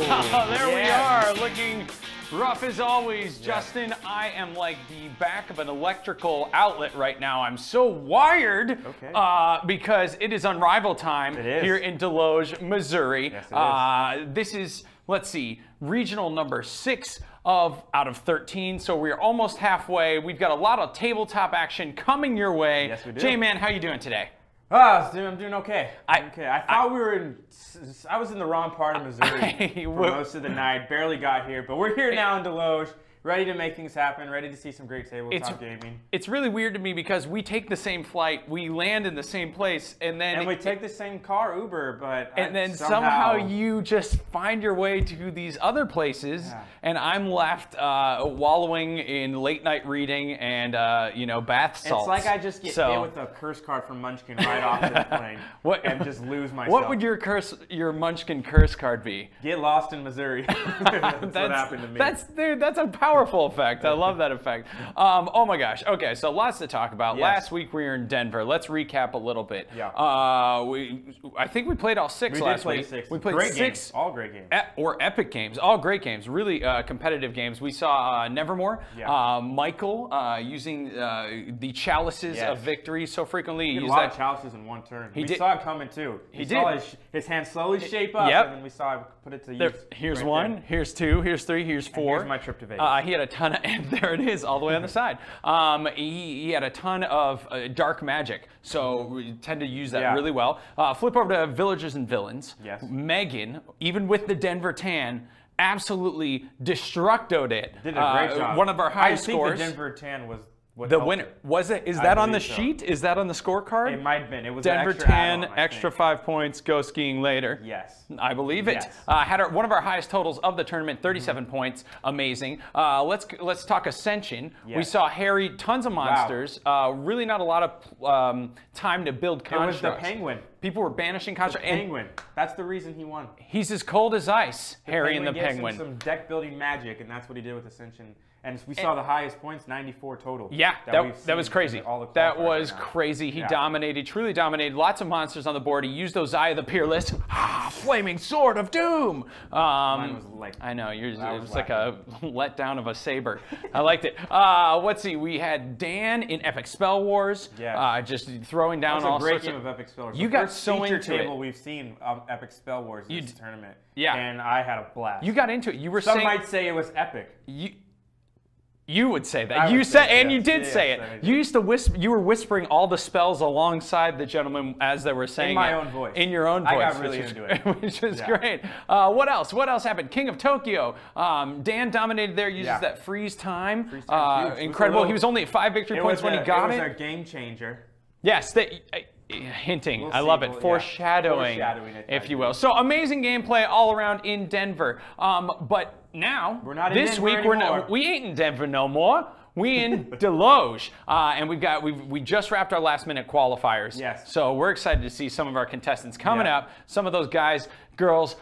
There we are, looking rough as always. Yeah. Justin, I am like the back of an electrical outlet right now. I'm so wired because it is Unrivaled time here in Deloge, Missouri. Yes, it is. This is, let's see, regional number 6 out of 13, so we're almost halfway. We've got a lot of tabletop action coming your way. Yes, we do. J-Man, how you doing today? I'm doing okay. I thought we were in. I was in the wrong part of Missouri for most of the night. Barely got here, but we're here now in Deloge, ready to make things happen, ready to see some great tabletop gaming. It's really weird to me because we take the same flight, we land in the same place, and then we take the same car, Uber, but then somehow you just find your way to these other places, and I'm left wallowing in late night reading and bath salts. It's like I just get hit with a curse card from Munchkin right off the plane and just lose myself. What would your Munchkin curse card be? Get lost in Missouri. That's what happened to me. That's a powerful effect. I love that effect. Oh my gosh. Okay, so lots to talk about. Yes. Last week we were in Denver. Let's recap a little bit. Yeah. I think we played all 6 last week. Six. We played great 6. Games. All great games. Or epic games. All great games. Really competitive games. We saw Nevermore. Yeah. Michael using the chalices of victory so frequently. He used a lot of chalices in one turn. We saw it coming too. He saw his hand slowly shape up, and then we saw him put it to use. Here's 1, here's 2, here's 3, here's 4. Here's my trip to Vegas. He had a ton of, and there it is, all the way on the side. He had a ton of dark magic, so we tend to use that really well. Flip over to Villagers and Villains. Yes. Megan, even with the Denver tan, absolutely destructoed it. Did a great job. One of our highest scores. I think the Denver tan was the winner. Was it? Is that on the sheet? Is that on the scorecard? It might have been. It was Denver tan, extra 5 points, go skiing later. Yes. I believe it. Yes. Had one of our highest totals of the tournament, 37 points. Amazing. Let's talk Ascension. Yes. We saw Harry, tons of monsters. Really not a lot of time to build constructs. It was the Penguin. People were banishing constructs. The Penguin. That's the reason he won. He's as cold as ice, Harry and the Penguin. Some deck building magic, and that's what he did with Ascension. And we saw the highest points, 94 total. Yeah, that was crazy. That was crazy. He dominated, truly dominated. Lots of monsters on the board. He used those Eye of the Peerless. Flaming Sword of Doom. Mine was like, I know, yours it was like a letdown of a saber. I liked it. Let's see, we had Dan in Epic Spell Wars. Yeah. Just throwing down all sorts of... It was a great game of Epic Spell Wars. You got so into it. Table we've seen Epic Spell Wars this tournament. Yeah. And I had a blast. You got into it. You were Some saying... might say it was epic. You would say that. You said, and you did say it. You used to whisper. You were whispering all the spells alongside the gentleman as they were saying in my own voice. In your own voice. I got really into it, which is great. What else? What else happened? King of Tokyo. Dan dominated there. Uses that freeze time. Incredible. He was only at 5 victory points when he got it. It was a game changer. Yes. Hinting. I love it. Foreshadowing, if you will. So amazing gameplay all around in Denver. But now, this week, we ain't in Denver no more. We in Deloge, and we just wrapped our last minute qualifiers. Yes. So we're excited to see some of our contestants coming up. Some of those guys, girls,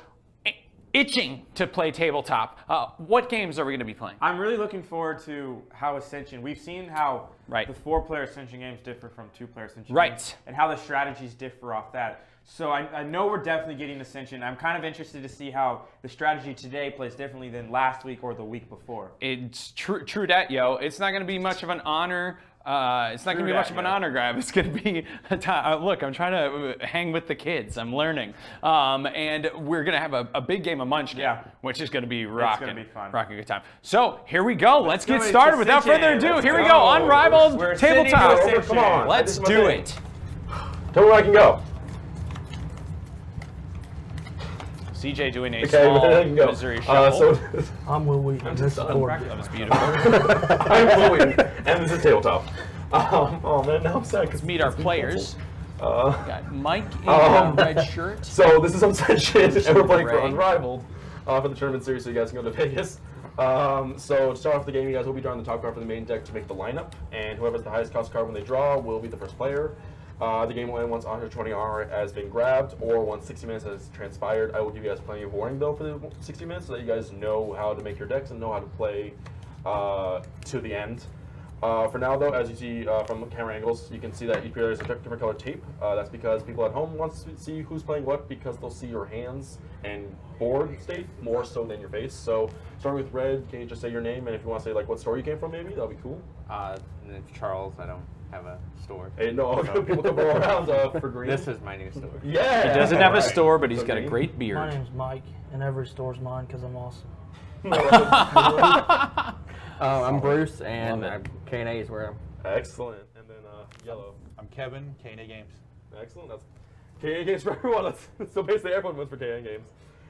itching to play tabletop. What games are we going to be playing? I'm really looking forward to how Ascension. We've seen how the 4-player Ascension games differ from 2-player Ascension games, and how the strategies differ off that. So I know we're definitely getting Ascension. I'm kind of interested to see how the strategy today plays differently than last week or the week before. It's true that, yo. It's not going to be much of an honor. It's not going to be much of an honor grab. It's going to be a time. Look, I'm trying to hang with the kids. I'm learning. And we're going to have a big game of Munchkin, which is going to be rocking. It's going to be fun. Rocking good time. So here we go. Let's get started. Without further ado, here we go. Unrivaled tabletop. Come on. Let's do it. Tell me where I can go. CJ doing a small Missouri shuffle. I'm Will Wheaton. This is that was beautiful. I'm Will Wheaton, and this is tabletop. Oh man, now I'm sad. Let's meet our players. Got Mike in a red shirt. So this is Ascension, and we're playing for Unrivaled for the tournament series, so you guys can go to Vegas. So to start off the game, you guys will be drawing the top card for the main deck to make the lineup, and whoever has the highest cost card when they draw will be the first player. The game will end once 120 hour has been grabbed, or once 60 minutes has transpired. I will give you guys plenty of warning though for the 60 minutes, so that you guys know how to make your decks and know how to play to the end. For now, though, as you see from the camera angles, you can see that each player has a different color tape. That's because people at home want to see who's playing what, because they'll see your hands and board state more so than your face. So starting with red, can you just say your name, and if you want to say like what store you came from, maybe that'll be cool. It's Charles. I don't have a store. Hey, no, people come all around for green. This is my new store. Yeah. He doesn't have a store, but he's got a great beard. My name's Mike, and every store's mine because I'm awesome. I'm Bruce, and K&A is where I'm. Excellent. And then yellow. I'm Kevin, K&A Games. Excellent. That's K&A Games for everyone. So basically everyone wins for K&A Games.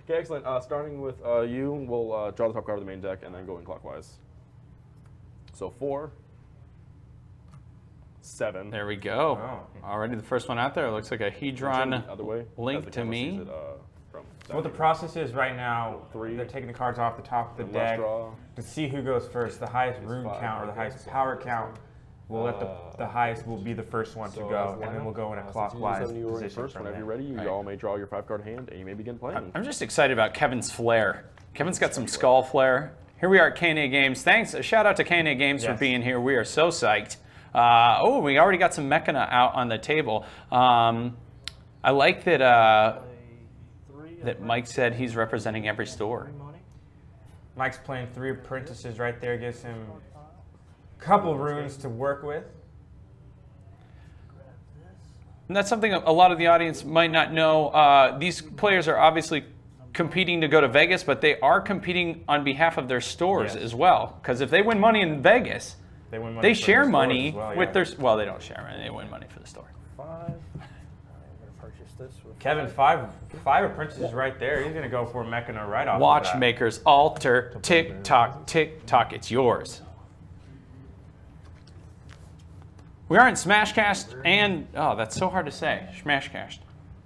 Okay, excellent. Starting with you, we'll draw the top card of the main deck and then go in clockwise. So 4, 7. There we go. Oh. Already the first one out there. It looks like a Hedron link to me. So what the process is right now, they're taking the cards off the top of the deck to see who goes first. The highest rune count or the highest power count will let the highest will be the first one to go, and then we'll go in a clockwise position. First, whenever you're ready, you all may draw your 5-card hand, and you may begin playing. I'm just excited about Kevin's flair. Kevin's got some skull flair. Here we are at K&A Games. Thanks. A shout out to K&A Games for being here. We are so psyched. Oh, we already got some Mechana out on the table. I like that. That Mike said he's representing every store. Mike's playing 3 apprentices right there, gives him a couple runes to work with. And that's something a lot of the audience might not know. These players are obviously competing to go to Vegas, but they are competing on behalf of their stores as well. Because if they win money in Vegas, they share money with their. Well, they don't share money; they win money for the store. 5. Kevin, 5 apprentices right there. He's gonna go for Mechana right off. Watchmakers altar, tick tock, it's yours. We are in Smashcast and that's so hard to say. Smashcast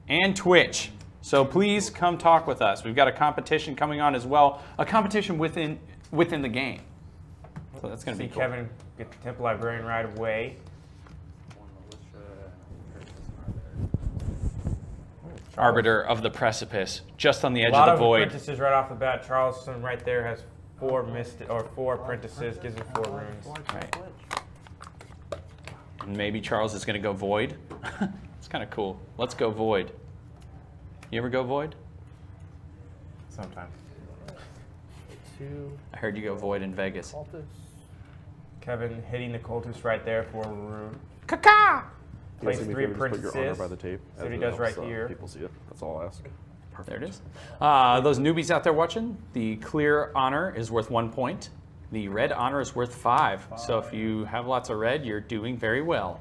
and Twitch. So please come talk with us. We've got a competition coming on as well. A competition within the game. So that's gonna be cool. Kevin get the Temple Librarian right away. Arbiter of the Precipice, just on the edge of the void. A lot of apprentices right off the bat. Charleston right there has 4 apprentices, gives him 4 runes. Right. And maybe Charles is going to go void. It's kind of cool. Let's go void. You ever go void? Sometimes. 2. I heard you go void in Vegas. Kevin hitting the cultist right there for a rune. Kaka! Plays 3 apprentices. By the tape, so he does right here. People see it. That's all I ask. Perfect. There it is. Those newbies out there watching, the clear honor is worth 1 point. The red honor is worth 5. So if you have lots of red, you're doing very well.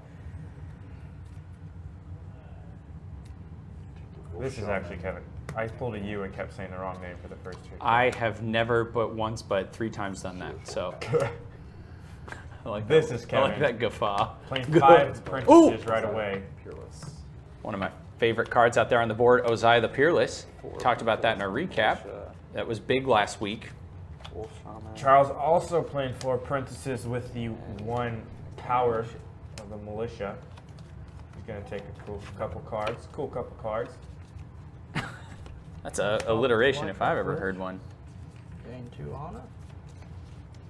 This is actually Kevin. I pulled a U and kept saying the wrong name for the first 2. I have never but once but 3 times done that. So. I like this that. Is Kevin. I like that guffaw. Playing 5 apprentices right away. Peerless. One of my favorite cards out there on the board, Ozai the Peerless. Talked about that in our recap. That was big last week. Charles also playing 4 apprentices with the 1 power of the militia. He's going to take a cool couple cards. That's a alliteration if I've ever heard one. Gain 2 honor.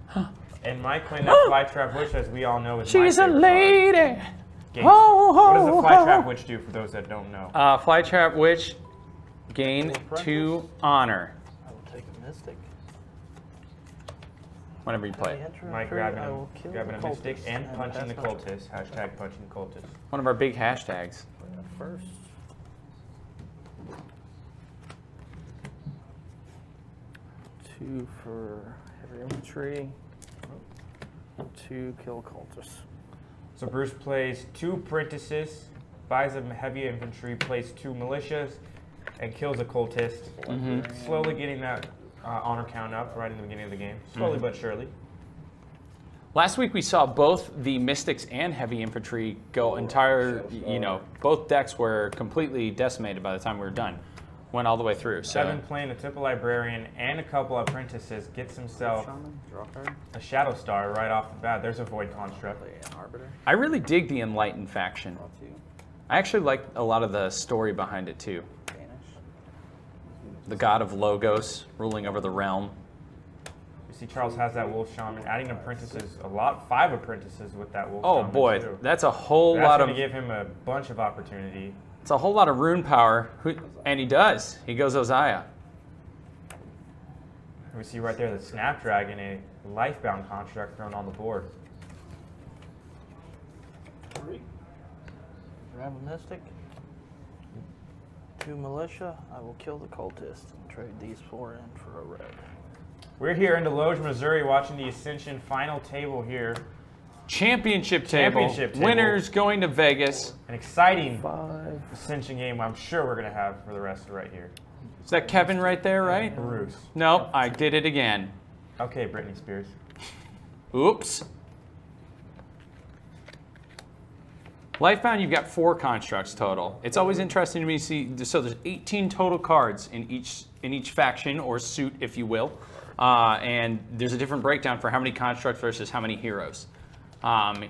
Huh. And Mike playing that Flytrap Witch, as we all know, is She's a lady. What does the Flytrap Witch do for those that don't know? Flytrap Witch, gain 2 honor. I will take a Mystic. Whenever you play. Mike grabbing a Mystic and punching the cultist. Hashtag punching the cultist. One of our big hashtags. First. 2 for heavy infantry. 2 kill cultists. So Bruce plays 2 apprentices, buys a heavy infantry, plays 2 militias, and kills a cultist. Slowly getting that honor count up right in the beginning of the game. Slowly but surely. Last week we saw both the Mystics and Heavy Infantry go entire, both decks were completely decimated by the time we were done. Went all the way through. So Kevin playing a Temple Librarian and a couple of apprentices gets himself a Shadow Star right off the bat. There's a Void Construct. I really dig the Enlightened faction. I actually like a lot of the story behind it too. The god of Logos ruling over the realm. You See, Charles has that Wolf Shaman. Adding apprentices, 5 apprentices with that Wolf Oh Shaman boy, too. that's a whole That's lot of. going to give him a bunch of opportunity. It's a whole lot of rune power, and he does. He goes Ozaya. We see right there the Snapdragon, a Lifebound construct thrown on the board. 3. Grab a Mystic. 2 Militia. I will kill the Cultist and trade these 4 in for a red. We're here in Deloge, Missouri, watching the Ascension final table here. Championship table. Winners going to Vegas. An exciting 5. Ascension game I'm sure we're going to have for the rest of right here. Is that Kevin right there, right? Bruce. No, I did it again. Okay, Britney Spears. Oops. Lifebound, you've got 4 constructs total. It's always interesting to me to see, so there's 18 total cards in each faction, or suit, if you will. And there's a different breakdown for how many constructs versus how many heroes.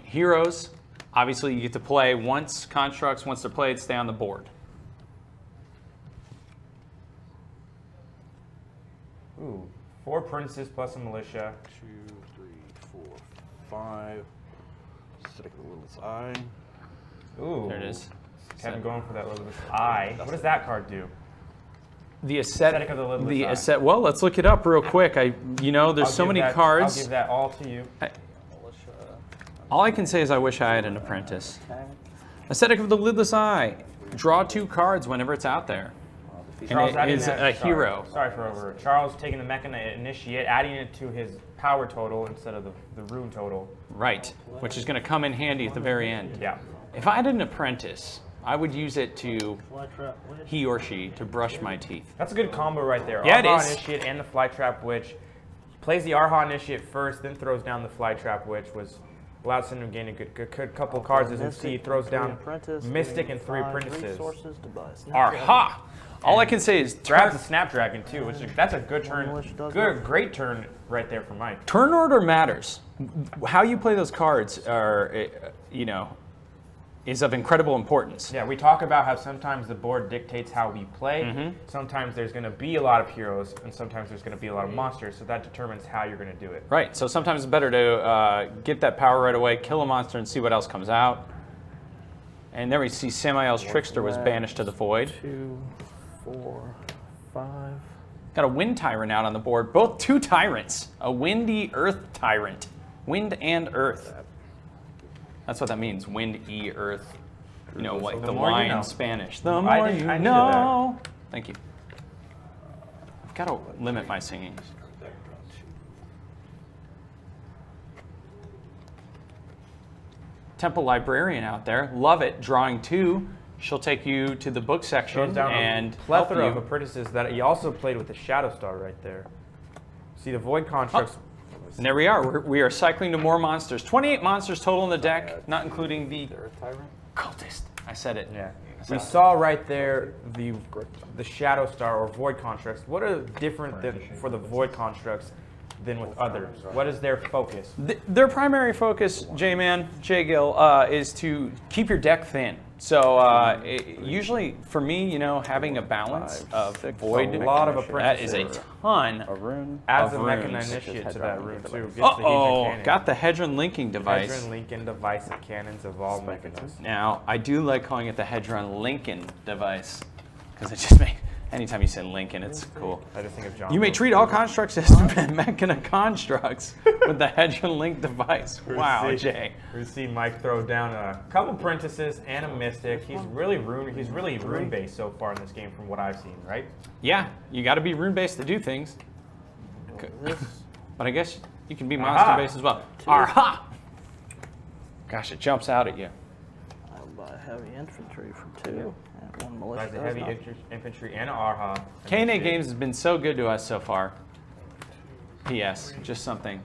Heroes, obviously you get to play once. Constructs, once they're played, stay on the board. Ooh, 4 princes plus a militia. 2, 3, 4, 5. Stick the Lilith's Eye. Ooh. There it is. Kevin going for that Lilith's Eye. What does that card do? The aesthetic of the Lilith's Eye. Well, let's look it up real quick. There's so many cards. I'll give that all to you. All I can say is I wish I had an apprentice. Aesthetic of the Lidless Eye. Draw 2 cards whenever it's out there. Charles, and it is a hero. Sorry for over. Charles taking the Mechana Initiate, adding it to his power total instead of the rune total. Right, which is going to come in handy at the very end. Yeah. If I had an apprentice, I would use it to, he or she, to brush my teeth. That's a good combo right there. Yeah, Arha it is. Initiate and the Flytrap Witch. Plays the Arha Initiate first, then throws down the Flytrap Witch. Allows him to gain a good couple of cards, as you see. Throws down Mystic and 3 apprentices. Arha! All I can say is grabs the Snapdragon too, which that's a good turn. Great turn right there for Mike. Turn order matters. How you play those cards are, is of incredible importance. Yeah, we talk about how sometimes the board dictates how we play. Sometimes there's going to be a lot of heroes, and sometimes there's going to be a lot of monsters, so that determines how you're going to do it. Right, so sometimes it's better to get that power right away, kill a monster, and see what else comes out. And there we see Samael's Trickster was banished to the void. 2, 4, 5. Got a Wind Tyrant out on the board. Both 2 tyrants. A Windy Earth Tyrant. Wind and Earth. That's what that means. Wind-y Earth. You know, like the wine in Spanish. The more you know. Thank you. I've got to limit my singing. Temple Librarian out there. Love it. Drawing 2. She'll take you to the book section and plethora of apprentices that he also played with the Shadow Star right there. See the Void constructs. And there we are. We are cycling to more monsters. 28 monsters total in the deck, not including the Cultist. I said it. Yeah. We saw right there the Shadow Star or Void constructs. What are different for the Void constructs than with others? What is their focus? Their primary focus, J-Man, J-Gill, is to keep your deck thin. So usually, for me, having a balance of void, a lot of apprentices. That is a ton of rune. Adds a Mechana Initiate to that rune too. Got the Hedron linking device. Hedron linking device of cannons of all Mechanas. Now, I do like calling it the Hedron Lincoln device because it just makes. Anytime you say Lincoln, it's cool. I just think of John. You may treat all constructs as Mechana constructs with the Hedron Link device. Wow, Jay. We see Mike throw down a couple apprentices and a Mystic. He's really rune based so far in this game, from what I've seen, right? Yeah, you got to be rune based to do things. But I guess you can be monster based as well. Arha! Gosh, it jumps out at you. I'll buy heavy infantry for 2. And 1 militia. Buys a heavy infantry and an Arha. K&A Games has been so good to us so far. P.S. Just something.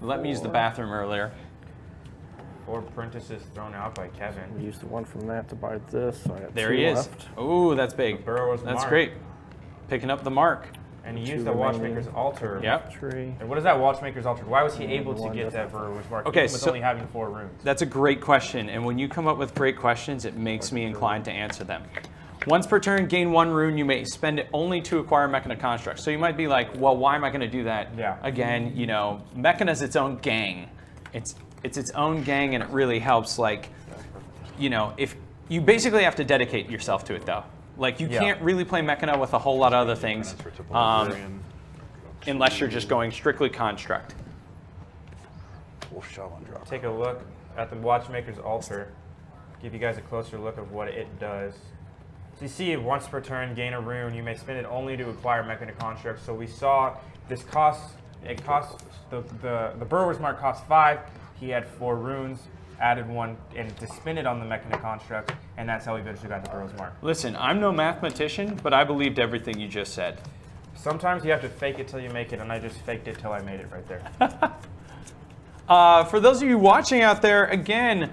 Let me use the bathroom earlier. 4 apprentices thrown out by Kevin. We used the 1 from that to buy this. So I got there 2 he is. left. Ooh, that's big. That's great. Picking up the mark. And he used the Watchmaker's Altar. Yep. And what is that Watchmaker's Altar? Why was he able to get that Burrower's Mark with only having 4 runes? That's a great question. And when you come up with great questions, it makes me inclined to answer them. Once per turn, gain 1 rune. You may spend it only to acquire Mechana constructs. So you might be like, well, why am I going to do that? Yeah. Again, you know, Mechana's its own gang. It's its own gang, and it really helps. Like, you know, if you basically have to dedicate yourself to it, though. Like, you can't really play Mechana with a whole lot of other things, unless you're just going strictly construct. Take a look at the Watchmaker's Altar. Give you guys a closer look of what it does. So you see, once per turn, gain a rune. You may spend it only to acquire Mechana constructs. So we saw this costs. It costs the Burrower's Mark costs 5. He had 4 runes. Added 1 and to spin it on the Mechana construct, and that's how we eventually got the Burrower's Mark. Listen, I'm no mathematician, but I believed everything you just said. Sometimes you have to fake it till you make it, and I just faked it till I made it right there. For those of you watching out there, again,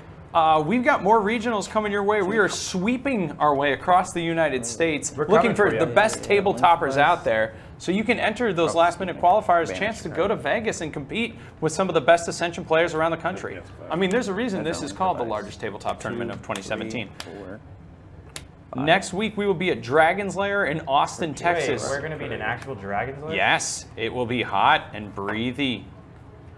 we've got more regionals coming your way. We are sweeping our way across the United States, looking for the best table toppers out there. So you can enter those last-minute qualifiers, chance to go to Vegas and compete with some of the best Ascension players around the country. I mean, there's a reason this is called the largest tabletop tournament of 2017. Next week, we will be at Dragon's Lair in Austin, Texas. Wait, we're going to be in an actual Dragon's Lair? Yes, it will be hot and breathy.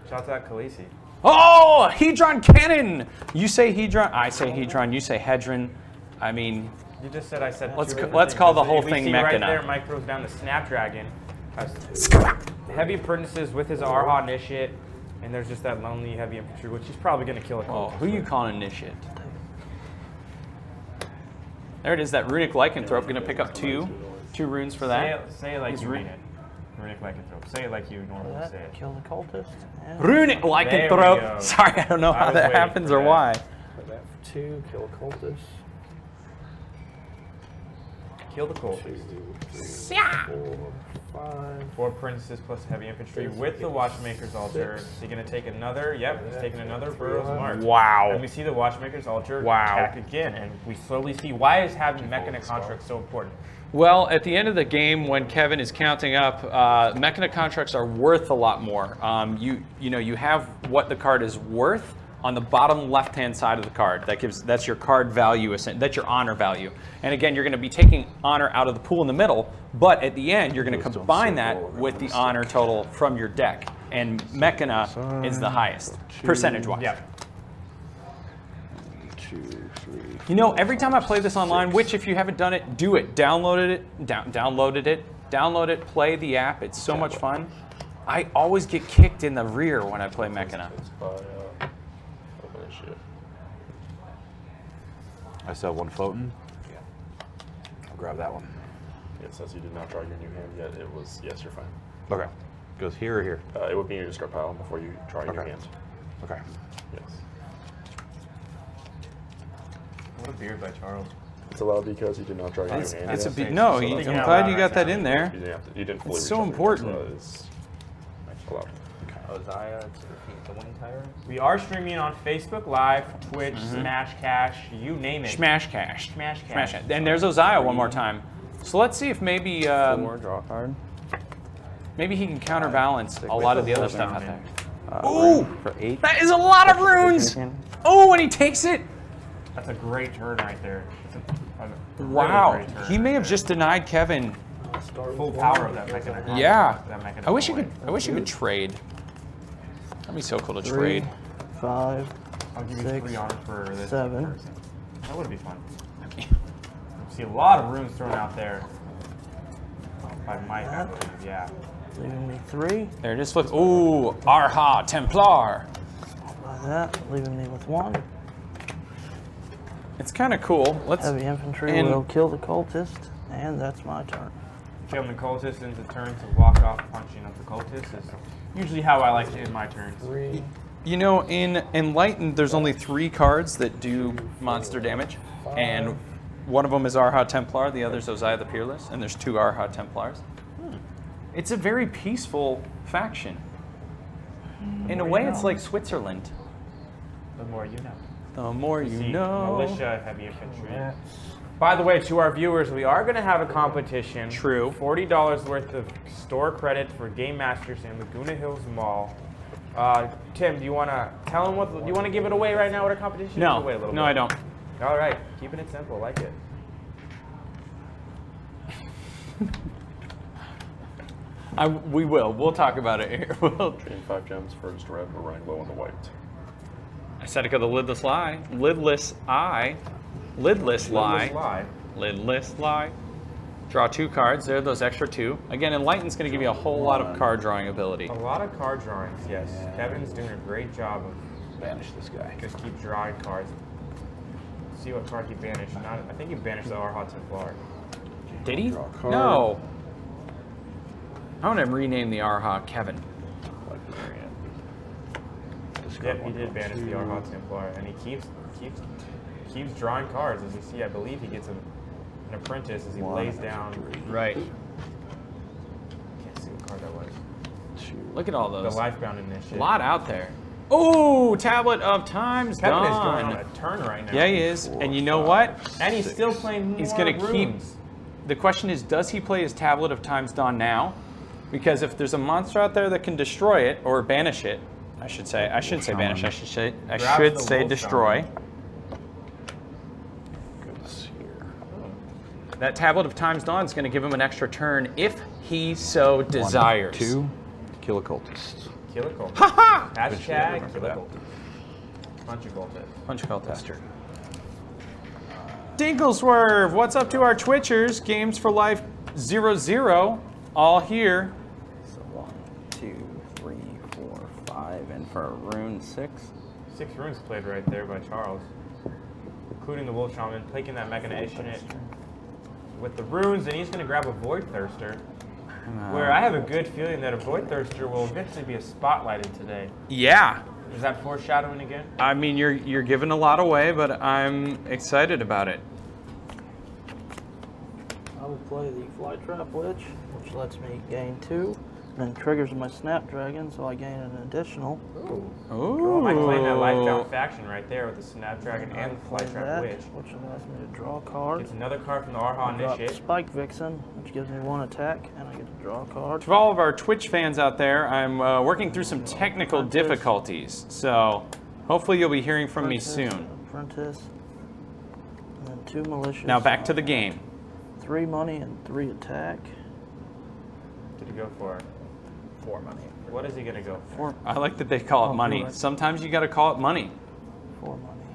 Shout out Khaleesi. Oh, Hedron Cannon! You say Hedron, I say Hedron, you say Hedron. I mean, you just said I said. Let's call the whole thing Mechana. Right there, Mike throws down the Snapdragon. Heavy apprentices with his Arha Initiate, and there's just that lonely heavy infantry, which he's probably going to kill a Oh, who you calling Initiate? There it is, that Runic Lycanthrope. Going to pick up two runes for that. Say it like you mean it. Runic Lycanthrope. Say it like you normally say it. Kill the cultist. Yeah. Runic Lycanthrope. Sorry, I don't know how that happens or why. Put that for 2. Kill a cultist. Kill the cultist. 4, 5. 4 apprentices plus heavy infantry with the Watchmaker's Altar. So you're going to take another, he's taking another Burrower's Mark. Wow. And we see the Watchmaker's Altar attack again, and we slowly see why is having Mechana constructs so important. Well, at the end of the game, when Kevin is counting up, Mechana contracts are worth a lot more. You have what the card is worth on the bottom left-hand side of the card. That's your card value, that's your honor value. And again, you're going to be taking honor out of the pool in the middle, but at the end, you're going to combine that with the honor total from your deck. And Mechana is the highest, percentage-wise. Yeah. 2, 3. You know, every time I play this online, which if you haven't done it, do it. Download it, play the app. It's so much fun. I always get kicked in the rear when I play Mechana. I still have 1 floating. Yeah. I'll grab that one. Yeah, since you did not draw your new hand yet, it was, yes, you're fine. Okay. Goes here or here? It would be in your discard pile before you draw your new hand. Okay. Yes. What a beard by Charles. It's allowed because you did not draw your new hand. It's no, I'm glad you got that in there. You didn't fully it's so important. It's allowed. Ozaya to defeat the Wing Tyrant. We are streaming on Facebook Live, Twitch, Smash Cash, you name it. Smash Cash. Smash Cash. And there's Ozaya one more time. So let's see if maybe Draw card. Maybe he can counterbalance a lot of the other stuff out there. Ooh! For 8. That is a lot of runes! Oh, and he takes it! That's a great turn right there. Wow. He may have just denied Kevin full power of that Mechana. Yeah. I wish you could trade. That'd be so cool to 3, trade. 5. I'll give you 6, 3 honor for this 7. person. That would be fun. See a lot of runes thrown out there by Mike, I believe. Yeah. Leaving me 3. There it is. Flip. Ooh, Arha Templar. By that, leaving me with 1. It's kind of cool. Heavy infantry will kill the cultist, and that's my turn. Killing the cultist into turn to walk off punching up the cultist is usually how I like to end my turns. 3. You know, in Enlightened, there's only 3 cards that do monster damage, and one of them is Arha Templar, the other is Ozaya the Peerless, and there's 2 Arha Templars. It's a very peaceful faction. In a way, it's like Switzerland. The more you know. The more you know. Militia, heavy infantry. Yeah. By the way, to our viewers, we are going to have a competition. True. $40 worth of store credit for Game Masters in Laguna Hills Mall. Tim, do you want to tell them what? Do you want to give it away right now? What our competition? No. Away a little no, bit? I don't. All right, keeping it simple, like it. We will. We'll talk about it here. We'll. Trading 5 gems for just red. We're running low on the white. Aesthetic of the lidless lie. Lidless eye. Lidless lie. Lidless lie. Lidless lie. Draw 2 cards. There, those extra 2. Again, Enlighten's going to give you a whole lot of card drawing ability. A lot of card drawings, yes. Yeah. Kevin's doing a great job of banish this guy. Just keep drawing cards. See what card he banished. I think he banished the Arha Templar. Did he? No. I want to rename the Arha Kevin. Yep, he did banish the Arha Templar, and he keeps drawing cards. As you see, I believe he gets an apprentice as he lays down. Right. Can't see what card that was. Look at all those. The Lifebound Initiative. A lot out there. Oh, Tablet of Time's Kevin done. is going on a turn right now. Yeah, he is. And you know what? And he's still playing more He's going to keep. runes. The question is, does he play his Tablet of Time's Dawn now? Because if there's a monster out there that can destroy it or banish it, I should say banish. I should say destroy. That Tablet of Time's Dawn is going to give him an extra turn if he so desires. 1, 2, kill a cultist. Kill a cultist. Ha ha! Hashtag kill a cultist. Punch a cultist. Punch a cultist. Dinkleswerve, what's up to our Twitchers? Games for Life 00, all here. So 1, 2, 3, 4, 5, and for a rune 6. 6 runes played right there by Charles, including the Wolf Shaman, taking that Mechanization with the runes, and he's going to grab a Void Thirster. Where I have a good feeling that a Void Thirster will eventually be a spotlighted today. Yeah. Is that foreshadowing again? I mean, you're giving a lot away, but I'm excited about it. I will play the Flytrap Witch, which lets me gain 2, and then triggers my Snapdragon, so I gain an additional. Ooh. I might play that Lifebound faction right there with the Snapdragon and the Flytrap Witch. Which allows me to draw a card. Gets another card from the Arha Initiate. Spike Vixen, which gives me 1 attack, and I get to draw a card. To all of our Twitch fans out there, I'm working through some technical difficulties, so hopefully you'll be hearing from me soon. Apprentice, and then 2 malicious. Now back to the game. 3 money and 3 attack. Did he go for 4 money? What is he gonna go for? I like that they call it money. Sometimes you gotta call it money. 4 money.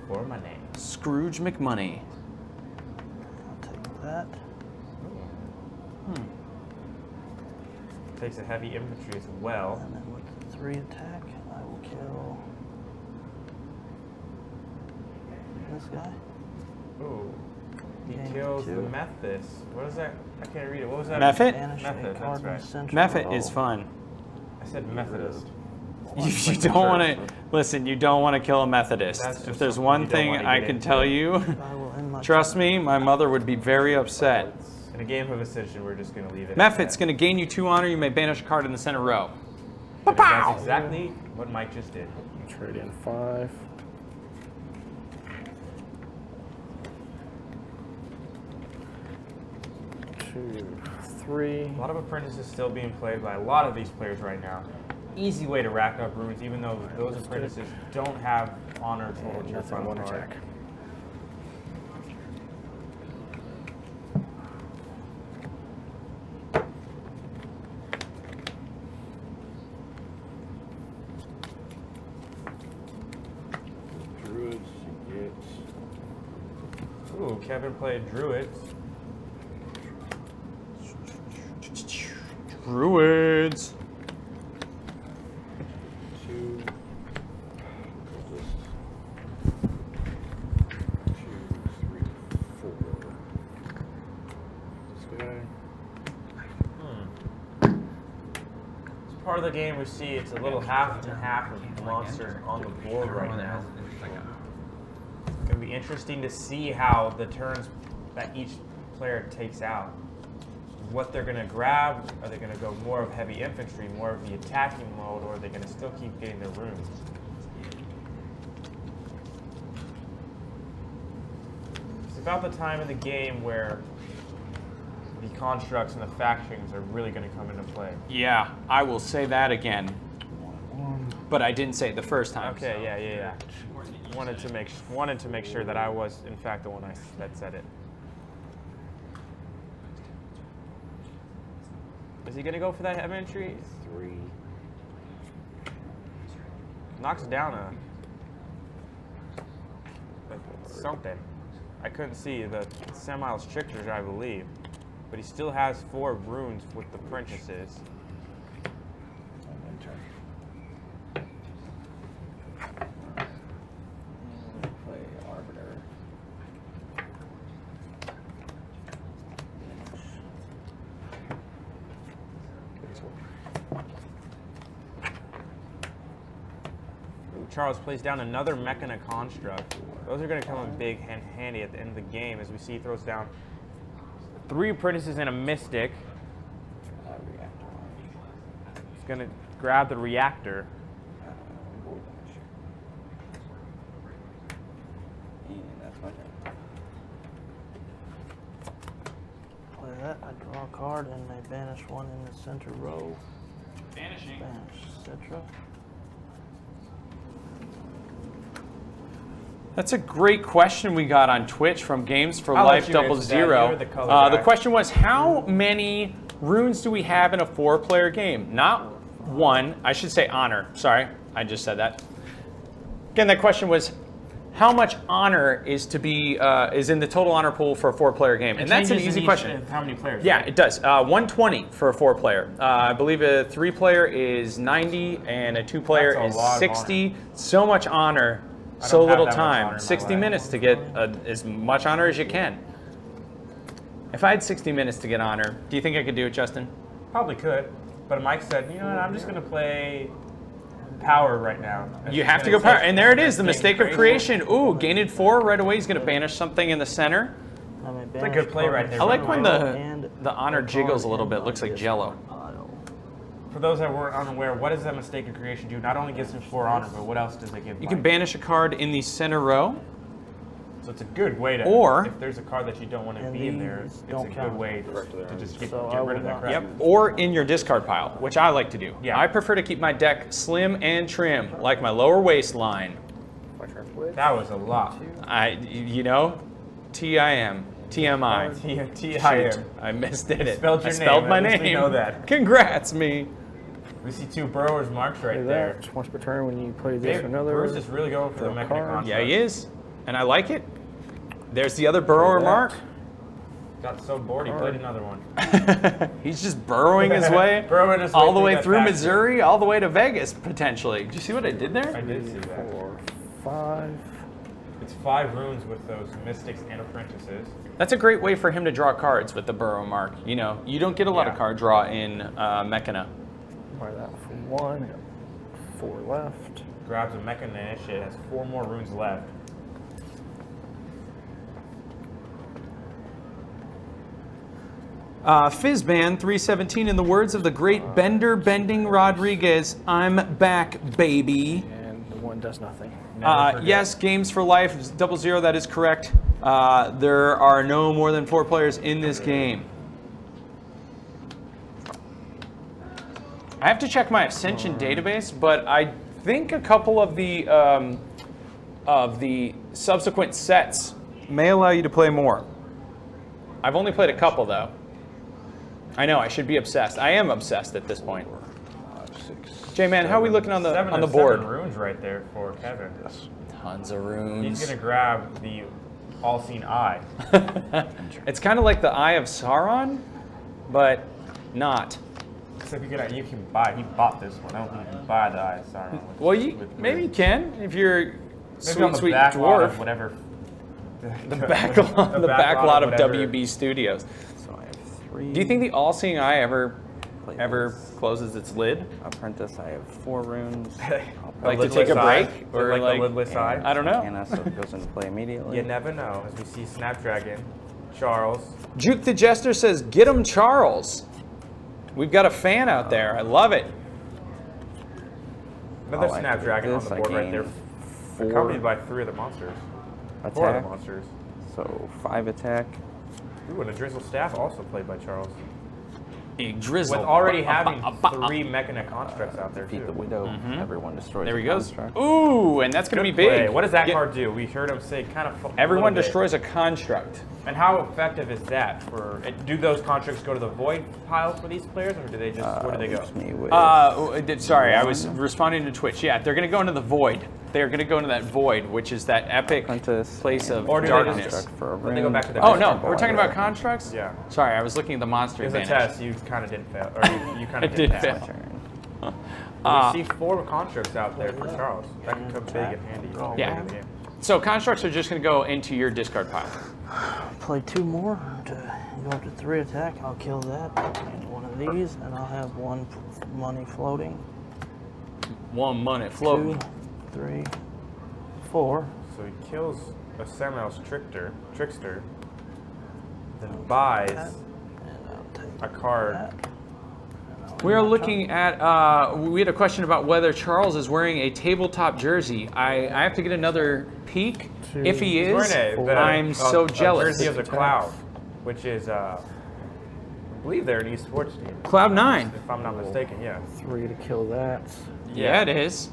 4 money. Scrooge McMoney. I'll take that. Takes a heavy infantry as well. And then with 3 attack, I will kill this guy. Ooh. He kills the Methus. What is that? I can't read it. What was that? Mephit? Method, that's right. Mephit is fun. I said Methodist. You don't want to, listen, you don't want to kill a Methodist. If there's one thing I can tell you, trust me, my mother would be very upset. In a game of Ascension, we're just going to leave it. Mephit's going to gain you 2 honor. You may banish a card in the center row. That's exactly what Mike just did. Trade in 5. Two, 3. A lot of Apprentices still being played by a lot of these players right now. Easy way to rack up runes, even though those Apprentices don't have honor total to your final card. Druids, he gets. Ooh, Kevin played Druids. Druids. 2. 2, 3, 4. This guy. It's part of the game we see it's a little half and half of monsters on the board right now. It's going to be interesting to see how the turns that each player takes out. What they're going to grab, are they going to go more of heavy infantry, more of the attacking mode, or are they going to still keep getting their runes? It's about the time of the game where the constructs and the factions are really going to come into play. Yeah, I will say that again. But I didn't say it the first time. Okay, yeah. Wanted to make sure that I was, in fact, the one that said it. Is he going to go for that heavy entry? 3. Knocks down something. I couldn't see. The Semile's tricksters, I believe. But he still has 4 runes with the apprentices. Charles plays down another Mechana Construct. Those are going to come in big and handy at the end of the game, as we see he throws down 3 apprentices and a mystic. He's going to grab the reactor. Play that, I draw a card and I banish one in the center row. Banishing. Banish Citra. That's a great question we got on Twitch from Games for Life 00. The question was, how many runes do we have in a 4-player game? Not 1. I should say honor. Sorry, I just said that. Again, that question was, how much honor is to be is in the total honor pool for a 4-player game? And that's an easy question. How many players? Yeah, it does. 120 for a 4-player. I believe a 3-player is 90 and a 2-player is 60. So much honor. So little time, 60 minutes to get as much honor as you can. If I had 60 minutes to get honor, do you think I could do it, Justin? Probably could, but Mike said, you know what, I'm just going to play power right now. You have to go power, and there it is, the mistake of creation. Ooh, gained 4 right away. He's going to banish something in the center. It's a good play right there. I like when the honor jiggles a little bit. Looks like Jello. For those that weren't unaware, what does that mistake of creation do? Not only gives him 4 honor, but what else does it give? You can banish a card in the center row. So it's a good way to, or if there's a card that you don't want to be in there, it's a good way to just get rid of that crap. Yep, or in your discard pile, which I like to do. Yeah. I prefer to keep my deck slim and trim, like my lower waistline. That was a lot. You know, TIM. TMI. TIM. I misdid it. I spelled my name. We know that. Congrats, me. We see 2 Burrowers marks right there. Once per turn when you play this or another. Bruce is really going for the Mechana Construct. Yeah, he is. And I like it. There's the other Burrower mark. Got so bored, he played another one. He's just burrowing his way all the way through Missouri, all the way to Vegas, potentially. Did you see what I did there? I did see that. 4, 5. It's 5 runes with those mystics and apprentices. That's a great way for him to draw cards with the Burrow mark. You know, you don't get a lot of card draw in Mechana. Buy that for 1. 4 left. Grabs a Mechana initiate, has 4 more runes left. Fizzban 317, in the words of the great Bender Bending Rodriguez, I'm back, baby. And the 1 does nothing. Yes, Games for Life 00, that is correct. There are no more than 4 players in this game. I have to check my Ascension database, but I think a couple of the subsequent sets may allow you to play more. I've only played a couple, though. I know, I should be obsessed. I am obsessed at this point. 5, 6, J-Man, how are we looking on the board? 7 runes right there for Kevin. Yes. Tons of runes. He's going to grab the all-seeing eye. It's kind of like the Eye of Sauron, but not. So if you can buy, he bought this one. I don't think you can buy the Eye of Sauron. Well, maybe you can if you're sweet dwarf. Whatever. The back lot of WB Studios. So I have 3. Do you think the All-Seeing Eye ever closes its lid? Apprentice, I have 4 runes. Like to take a break? Or like the lidless eye? I don't know. So it goes into play immediately. You never know. As we see Snapdragon, Charles. Juke the Jester says, get him Charles. We've got a fan out there. I love it. Another Snapdragon on the board right there. Accompanied by 3 of the monsters. Attack. 4 of the monsters. So 5 attack. Ooh, and a Drizzle Staff also played by Charles. A Drizzle. With already having 3 Mechana Constructs out there, Defeat the Widow. Everyone destroys There he a goes. construct. Ooh, and that's going to be big. What does that card do? We heard him say kind of. Everyone destroys a construct. And how effective is that for? Do those constructs go to the void pile for these players, or do they just where do they go? Sorry, I was responding to Twitch. Yeah, they're going to go into the void. They're going to go into that void, which is that epic place of darkness. They go back to their oh no, we're talking about constructs. Yeah. Sorry, I was looking at the monster advantage. It was a test. You kind of didn't fail, or you kind of did fail. We see 4 constructs out there for Charles. That can come big and handy. Yeah. So constructs are just going to go into your discard pile. Play 2 more to go up to 3 attack. I'll kill that. And one of these, and I'll have 1 money floating. 1 money floating. 2, 3, 4. So he kills a Samuel's trickster, then buys a card. We are looking at, we had a question about whether Charles is wearing a tabletop jersey. I have to get another peek. If he is, I'm so jealous. A jersey of the Cloud, which is, I believe they're an esports team. Cloud9. If I'm not mistaken, yeah. 3 to kill that. Yeah, it is.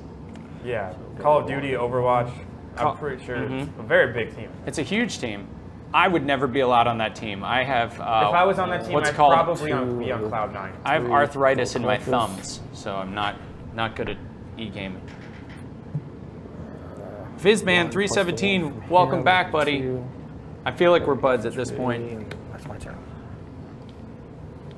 Yeah, Call of Duty, Overwatch, I'm pretty sure it's a very big team. It's a huge team. I would never be allowed on that team. I have, if I was on that team, I'd probably be on Cloud9. I have arthritis in my thumbs, so I'm not good at e-gaming. Fizman317, welcome back, buddy. I feel like we're buds at this point. That's my turn.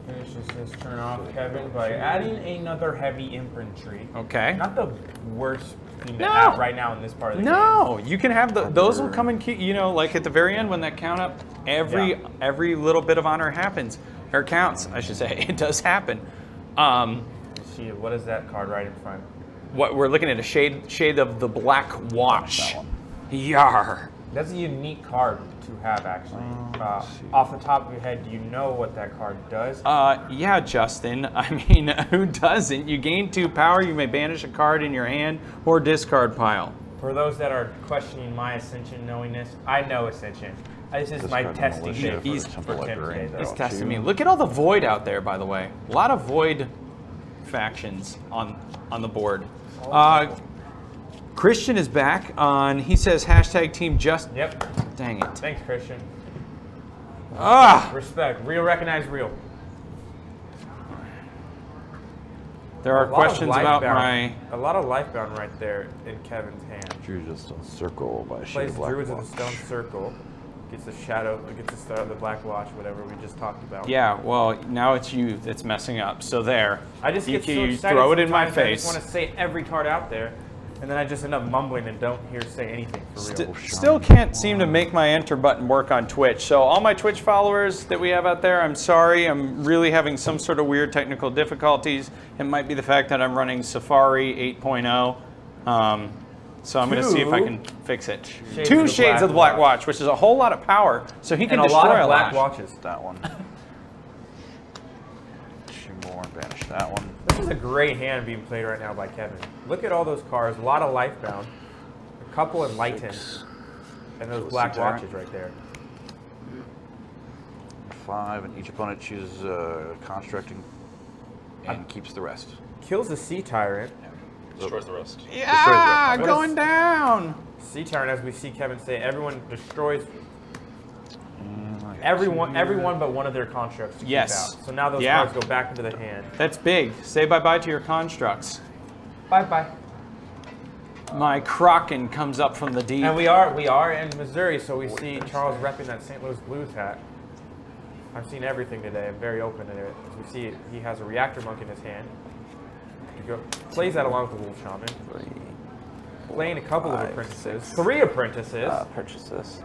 Finishes his turn off, Kevin, by adding another heavy infantry. Okay. Not the worst thing to have right now in this part of the game. No, you can have those will come in, you know, like at the very end when that count up, every little bit of honor happens, or counts, I should say. It does happen. Let's see, what is that card right in front? What we're looking at a shade of the Black Watch. Yar. That's a unique card to have, actually. Off the top of your head, do you know what that card does? Yeah, Justin. I mean, who doesn't? You gain 2 power. You may banish a card in your hand or discard pile. For those that are questioning my Ascension knowingness, I know Ascension. This is my testing day for Tim. He's testing me. Look at all the Void out there, by the way. A lot of Void factions on the board. Christian is back on, he says hashtag team just. Yep. Dang it. Thanks, Christian. Respect. Real recognize real. There are questions about my... A lot of Lifebound right there in Kevin's hand. Druids of Stone Circle by Plays Druids of the Stone Circle. Gets the Shadow, gets the Star of the Black Watch, whatever we just talked about. Yeah, well, now it's you that's messing up. So there. I just get so excited throw it in my face. I just want to say every card out there, and then I just end up mumbling and don't hear say anything for real. Still can't seem to make my enter button work on Twitch. So all my Twitch followers that we have out there, I'm sorry. I'm really having some sort of weird technical difficulties. It might be the fact that I'm running Safari 8.0. So I'm going to see if I can fix it. 2 shades of the Black Watch, which is a whole lot of power, so he can destroy a lot of Black Watches. That one. 2 more, banish that one. This is a great hand being played right now by Kevin. Look at all those cards, a lot of Lifebound, a couple Enlightened, and those Black Watches right there. 5, and each opponent chooses constructing and keeps the rest. Kills the Sea Tyrant. Destroys the rest. Yeah, going down. Sea Tyrant, as we see Kevin say, everyone destroys everyone but one of their constructs to keep out. So now those cards go back into the hand. That's big. Say bye-bye to your constructs. Bye-bye. My Kraken comes up from the deep. And we are in Missouri, so we see Charles repping that St. Louis Blues hat. I've seen everything today. I'm very open to it. As we see, he has a Reactor Monk in his hand. Plays that along with the Wolf Shaman. Playing a couple of apprentices. 3 apprentices. Purchases.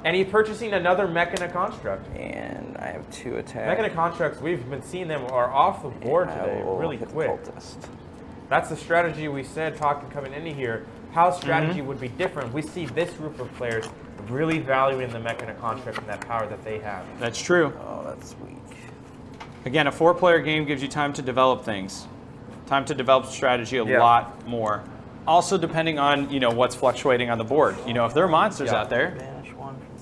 And he's purchasing another Mechana Construct. And I have 2 attacks. Mechana Constructs, we've been seeing them are off the board today really quick. That's the strategy we said coming into here. How strategy would be different. We see this group of players really valuing the Mechana Construct and that power that they have. That's true. Oh, that's weak. Again, a 4-player game gives you time to develop things. Time to develop strategy a lot more. Also, depending on what's fluctuating on the board. If there are monsters out there,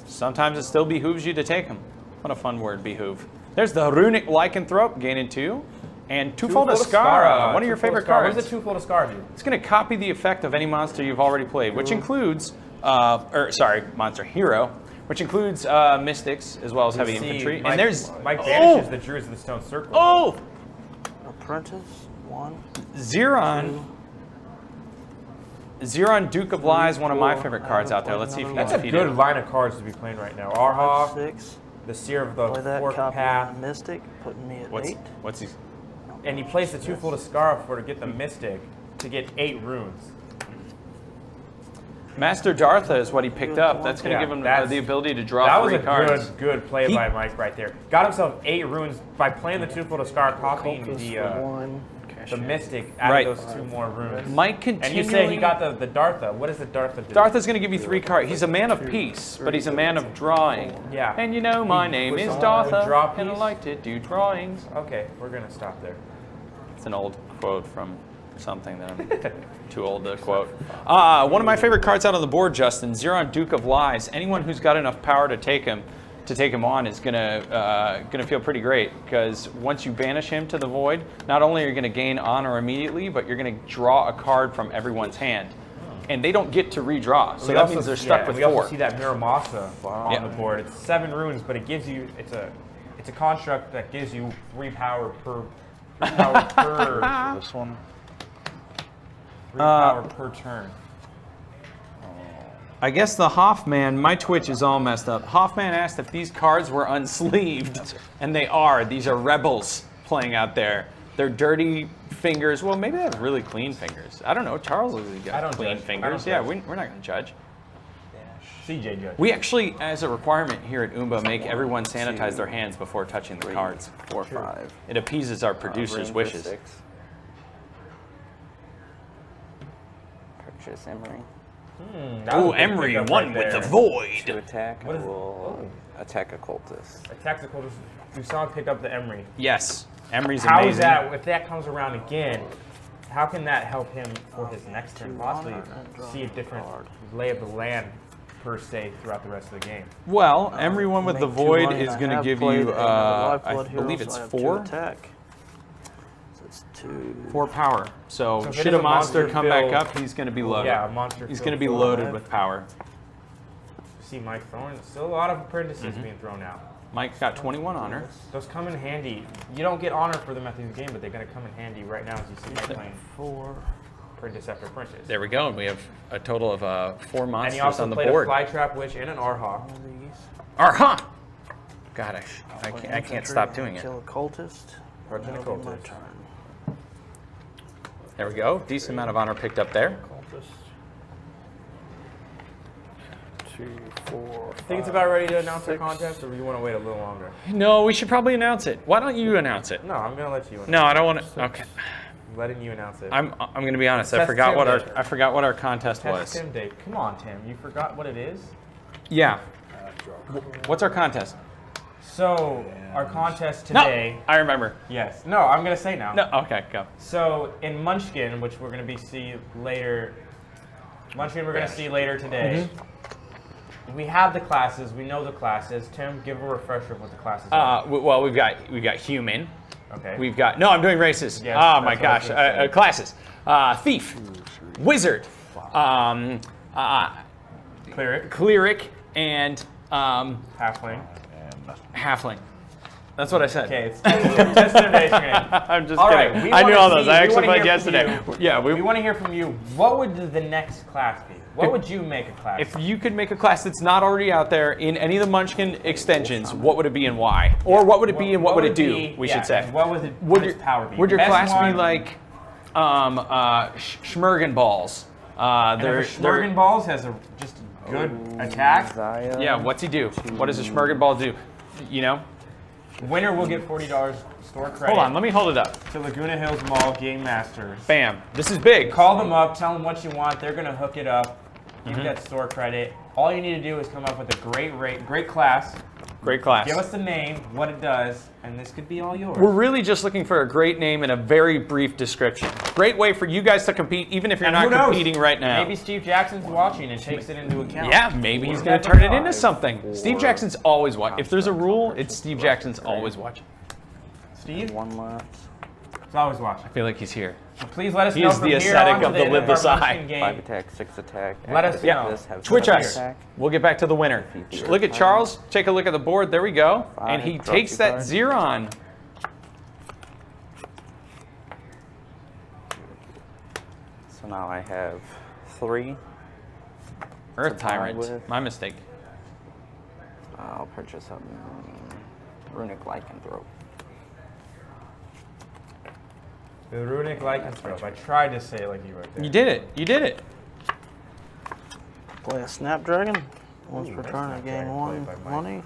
sometimes it still behooves you to take them. What a fun word, behoove. There's the Runic Lycanthrope, gaining 2, and Twofold Ascara, one of your favorite cards. What does a Twofold Ascara do? It's going to copy the effect of any monster you've already played, which includes, monster hero, which includes Mystics as well as heavy infantry. Mike, and there's Mike banishes the Druids of the Stone Circle. Oh! Apprentice, 1. Xeron. Xeron, Duke of Lies, one of my favorite cards out there. Let's see if you can That's a good line of cards to be playing right now. Arha, 6. the Seer of the Play that, Fourth copy Path. Mystic, putting me at 8. What's he? And he plays the Twofold Scarf for to get the Mystic to get 8 runes. Master Dartha is what he picked up. That's going to give him the ability to draw 3 cards. That was a good play by Mike right there. Got himself 8 runes by playing the Twofold Scarf, copying the Mystic out of those 2 more runes. Mike continually... And you say he got the Dartha. What does the Dartha do? Dartha's going to give you 3 cards. He's a man of peace, but he's a man of drawing. Yeah. And you know, my name is Dartha, and I like to do drawings. Okay, we're going to stop there. It's an old quote from something that I'm too old to quote. One of my favorite cards out on the board, Justin, Xeron, Duke of Lies. Anyone who's got enough power to take him on is gonna feel pretty great, because once you banish him to the void, not only are you gonna gain honor immediately, but you're gonna draw a card from everyone's hand, and they don't get to redraw. So that means they're stuck with 4. We also see that Miramasa on the board. It's 7 runes, but it gives you it's a construct that gives you 3 power per. 3 power per. This one. 3 power per turn. I guess the Hoffman, my Twitch is all messed up. Hoffman asked if these cards were unsleeved, and they are. These are rebels playing out there. They're dirty fingers. Well, maybe they have really clean fingers. I don't know. Charles has got clean fingers. Yeah, we're not going to judge. CJ judge. We actually, as a requirement here at Oomba, make everyone sanitize their hands before touching the cards. 4, 5. It appeases our producers' wishes. 6. Purchase Emery. Oh, Emery, one with the void. To attack, I will attack Occultist. Attack Occultist. Dusan picked up the Emery. Yes, Emery's amazing. How is that, if that comes around again, how can that help him for his next turn? Possibly see a different lay of the land, per se, throughout the rest of the game. Well, Emery one with the void is going to give you, I believe it's 4? Attack. It's 2. 4 power. So should a monster come back up, he's going to be loaded. Yeah, a monster. He's going to be loaded with power. See Mike throwing, still a lot of apprentices being thrown out. Mike's got 21 honor. Those come in handy. You don't get honor for them at the end of the game, but they're going to come in handy right now as you see Mike playing 4. Apprentice after apprentice. There we go, and we have a total of 4 monsters on the board. And he also played a Flytrap Witch and an Arha. Arha! God, I can't stop doing it. Kill Occultist. There we go. Decent amount of honor picked up there. 2, 4. Think it's about ready to announce the contest, or do you want to wait a little longer? No, we should probably announce it. Why don't you announce it? No, I'm gonna let you announce it. No, I don't want to. Okay. I'm letting you announce it. I'm gonna be honest. I forgot what our contest was. Tim Day. Come on, Tim. You forgot what it is? Yeah. What's our contest? So our contest today. No, I remember. Yes. No, I'm gonna say now. No. Okay, go. So in Munchkin, which we're gonna see later. Munchkin, we're gonna see later today. We have the classes. We know the classes. Tim, give a refresher of what the classes are. Well, we've got human. Okay. We've got I'm doing races. Yes, oh my gosh, classes. Thief, wizard, cleric, and halfling. That's what I said. Okay, it's just an innovation game. I'm just kidding. I knew all those. I actually played yesterday. Yeah, we want to hear from you. What would the next class be? What would you make a class? If you could make a class that's not already out there in any of the Munchkin extensions, what would it be and why? Or what would it be and what would it do, we should say. What would its power be? Would your class be like Schmergen Balls? Schmergen Balls has just a good attack. Yeah, what's he do? What does a Schmergen Ball do? You know? Winner will get $40 store credit. Hold on, let me hold it up. To Laguna Hills Mall Game Masters. Bam. This is big. Call them up, tell them what you want. They're going to hook it up. You get store credit. All you need to do is come up with a great class. Great class. Give us the name, what it does, and this could be all yours. We're really just looking for a great name and a very brief description. Great way for you guys to compete, even if you're not competing right now. Maybe Steve Jackson's watching and takes it into account. Yeah, maybe he's going to turn it into something. Steve Jackson's always watching. If there's a rule, it's Steve Jackson's always watching. Steve? 1 left. He's always watching. I feel like he's here. So please let us know. He's the ascetic of the live beside. 5 attack, 6 attack. Let us know. Twitch us. We'll get back to the winner. Look at Charles. Take a look at the board. There we go. And he takes that Xeron. So now I have 3. Earth Tyrant. My mistake. I'll purchase a Runic Lycanthrope. The Runic Lycanthrope. I tried to say it like you were there. You did it. You did it. Play a Snapdragon. Once per turn, I gain 1 money.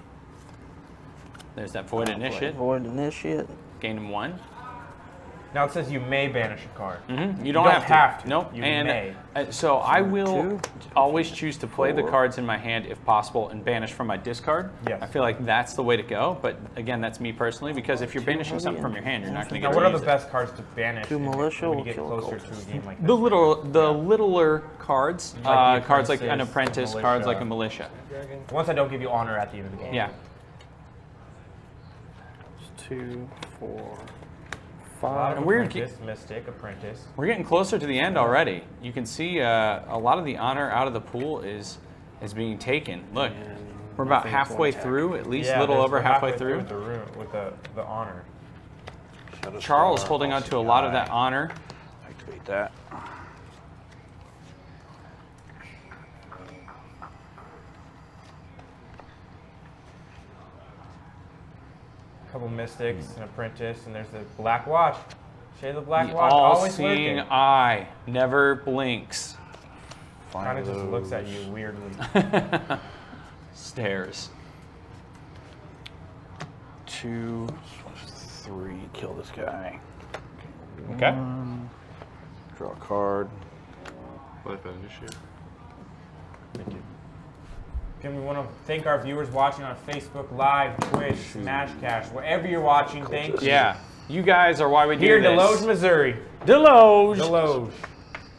There's that Void Initiate. Void Initiate. Gain 1. Now it says you may banish a card. You don't have to. Nope. You may. So I will always choose to play the cards in my hand if possible and banish from my discard. Yes. I feel like that's the way to go. But again, that's me personally, because if you're banishing something from your hand, you're not going to get Now, what are the best cards to banish 2 Militia when will you get kill closer to a game like this? the littler cards, Like cards like an Apprentice, Apprentice, cards like a Militia. Once I don't give you honor at the end of the game. Yeah. 2, 4, And 5. Apprentice. We're getting closer to the end already. You can see a lot of the honor out of the pool is being taken. Look, we're about halfway through, at least a little over halfway through. With the honor. Charles holding on to a lot of that honor. Activate that. Couple Mystics, an Apprentice, and there's the Black Watch. Shade of the Black The Watch, always all-seeing lurking. eye never blinks. Kind of just looks at you weirdly. Stares. 2, 3, kill this guy. Okay. Draw a card. Life Initiate. Thank you. Again, we want to thank our viewers watching on Facebook Live, Twitch, Smashcast, wherever you're watching. Thank you. Yeah. You guys are why we do Here in this. Deloge, Missouri. Deloge. Deloge.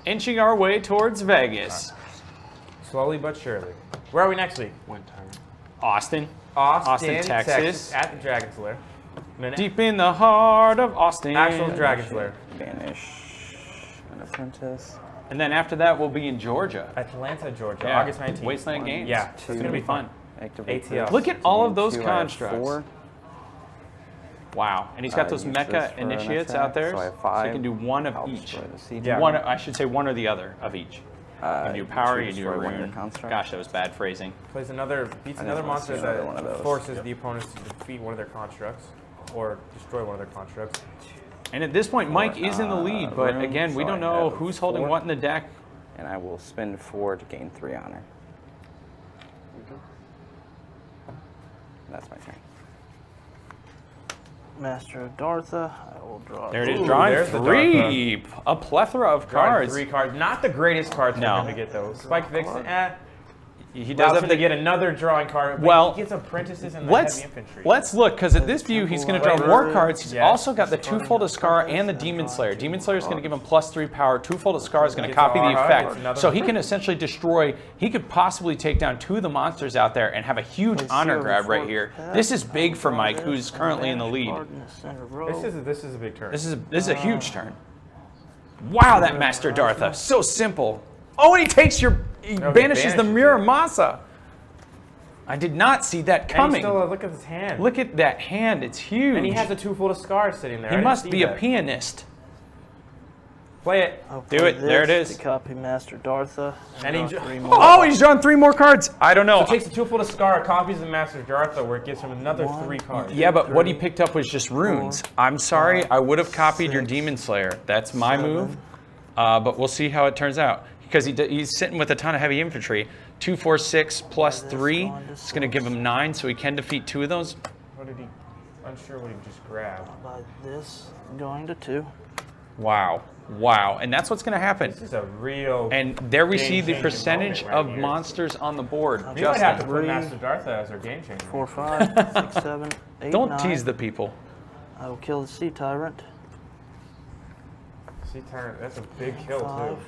Inching our way towards Vegas. Slowly but surely. Where are we next week? Austin. Austin, Texas. At the Dragon's Lair. Deep in the heart of Austin. Actual Dragon's Lair. Banish an Apprentice. And then after that, we'll be in Georgia. Atlanta, Georgia, Yeah. August 19th. Wasteland Games. Yeah, it's going to be fun. Activate ATL. Look at all of those 2, I have constructs. 4. Wow. And he's got those use mecha this for an initiates attack, out there. so I have So 5. you can do one of I'll each. destroy the siege. Yeah. One, I should say one or the other of each. You do power, you do a destroy one of your rune. constructs. Gosh, that was bad phrasing. Beats another wanna monster see another one of that those. forces the opponents to defeat one of their constructs or destroy one of their constructs. And at this point, Mike is in the lead, but rune, again, we so don't I know have who's holding 4. what in the deck. And I will spend 4 to gain 3 honor. That's my turn. Master of Dartha. I will draw. There it is, Ooh, drawing there's the 3. A plethora of Drawing cards. 3 cards. Not the greatest cards for No. him to get though. Spike Vixen, He does does have have to the get another drawing card. But Well, he gets Apprentices and the Let's heavy infantry. look, because at this view, he's going to draw more cards. He's Yes. also got the Twofold of Scar and the Demon Slayer. Demon Slayer is going to give him +3 power. Twofold of Scar is going to copy the It's effect. another- So he can essentially destroy, he could possibly take down 2 of the monsters out there and have a huge honor grab right here. This is big for Mike, who's currently in the lead. This is a big turn. This is a huge turn. Wow, that Master Dartha. So simple. Oh, and he takes your, he banishes the Muramasa. I did not see that coming. And still, look at his hand. Look at that hand, it's huge. And he has a Twofold of Scars sitting there. He must be a pianist. Play it. Do it. There it is. To copy Master Dartha. And he draw 3 more. Oh, he's drawn 3 more cards. I don't know. So it takes a Twofold of Scar, copies the Master Dartha, where it gives him another 3 cards. Yeah, but what he picked up was just runes. I'm sorry, I would have copied your Demon Slayer. That's my move. But we'll see how it turns out. Because he's sitting with a ton of heavy infantry. 2, 4, 6 plus 3. It's going to give him 9, so he can defeat 2 of those. What did he? Unsure what he just grabbed. By this going to 2. Wow. Wow. And that's what's going to happen. This is a real. And there we see the game-changing percentage moment right of here. monsters on the board. We might have to Justin, put Master Dartha as our game changer. 4, 5, 6, 7, 8, don't 9. tease the people. I will kill the Sea Tyrant. See, Tyrant, that's a big kill 5. too.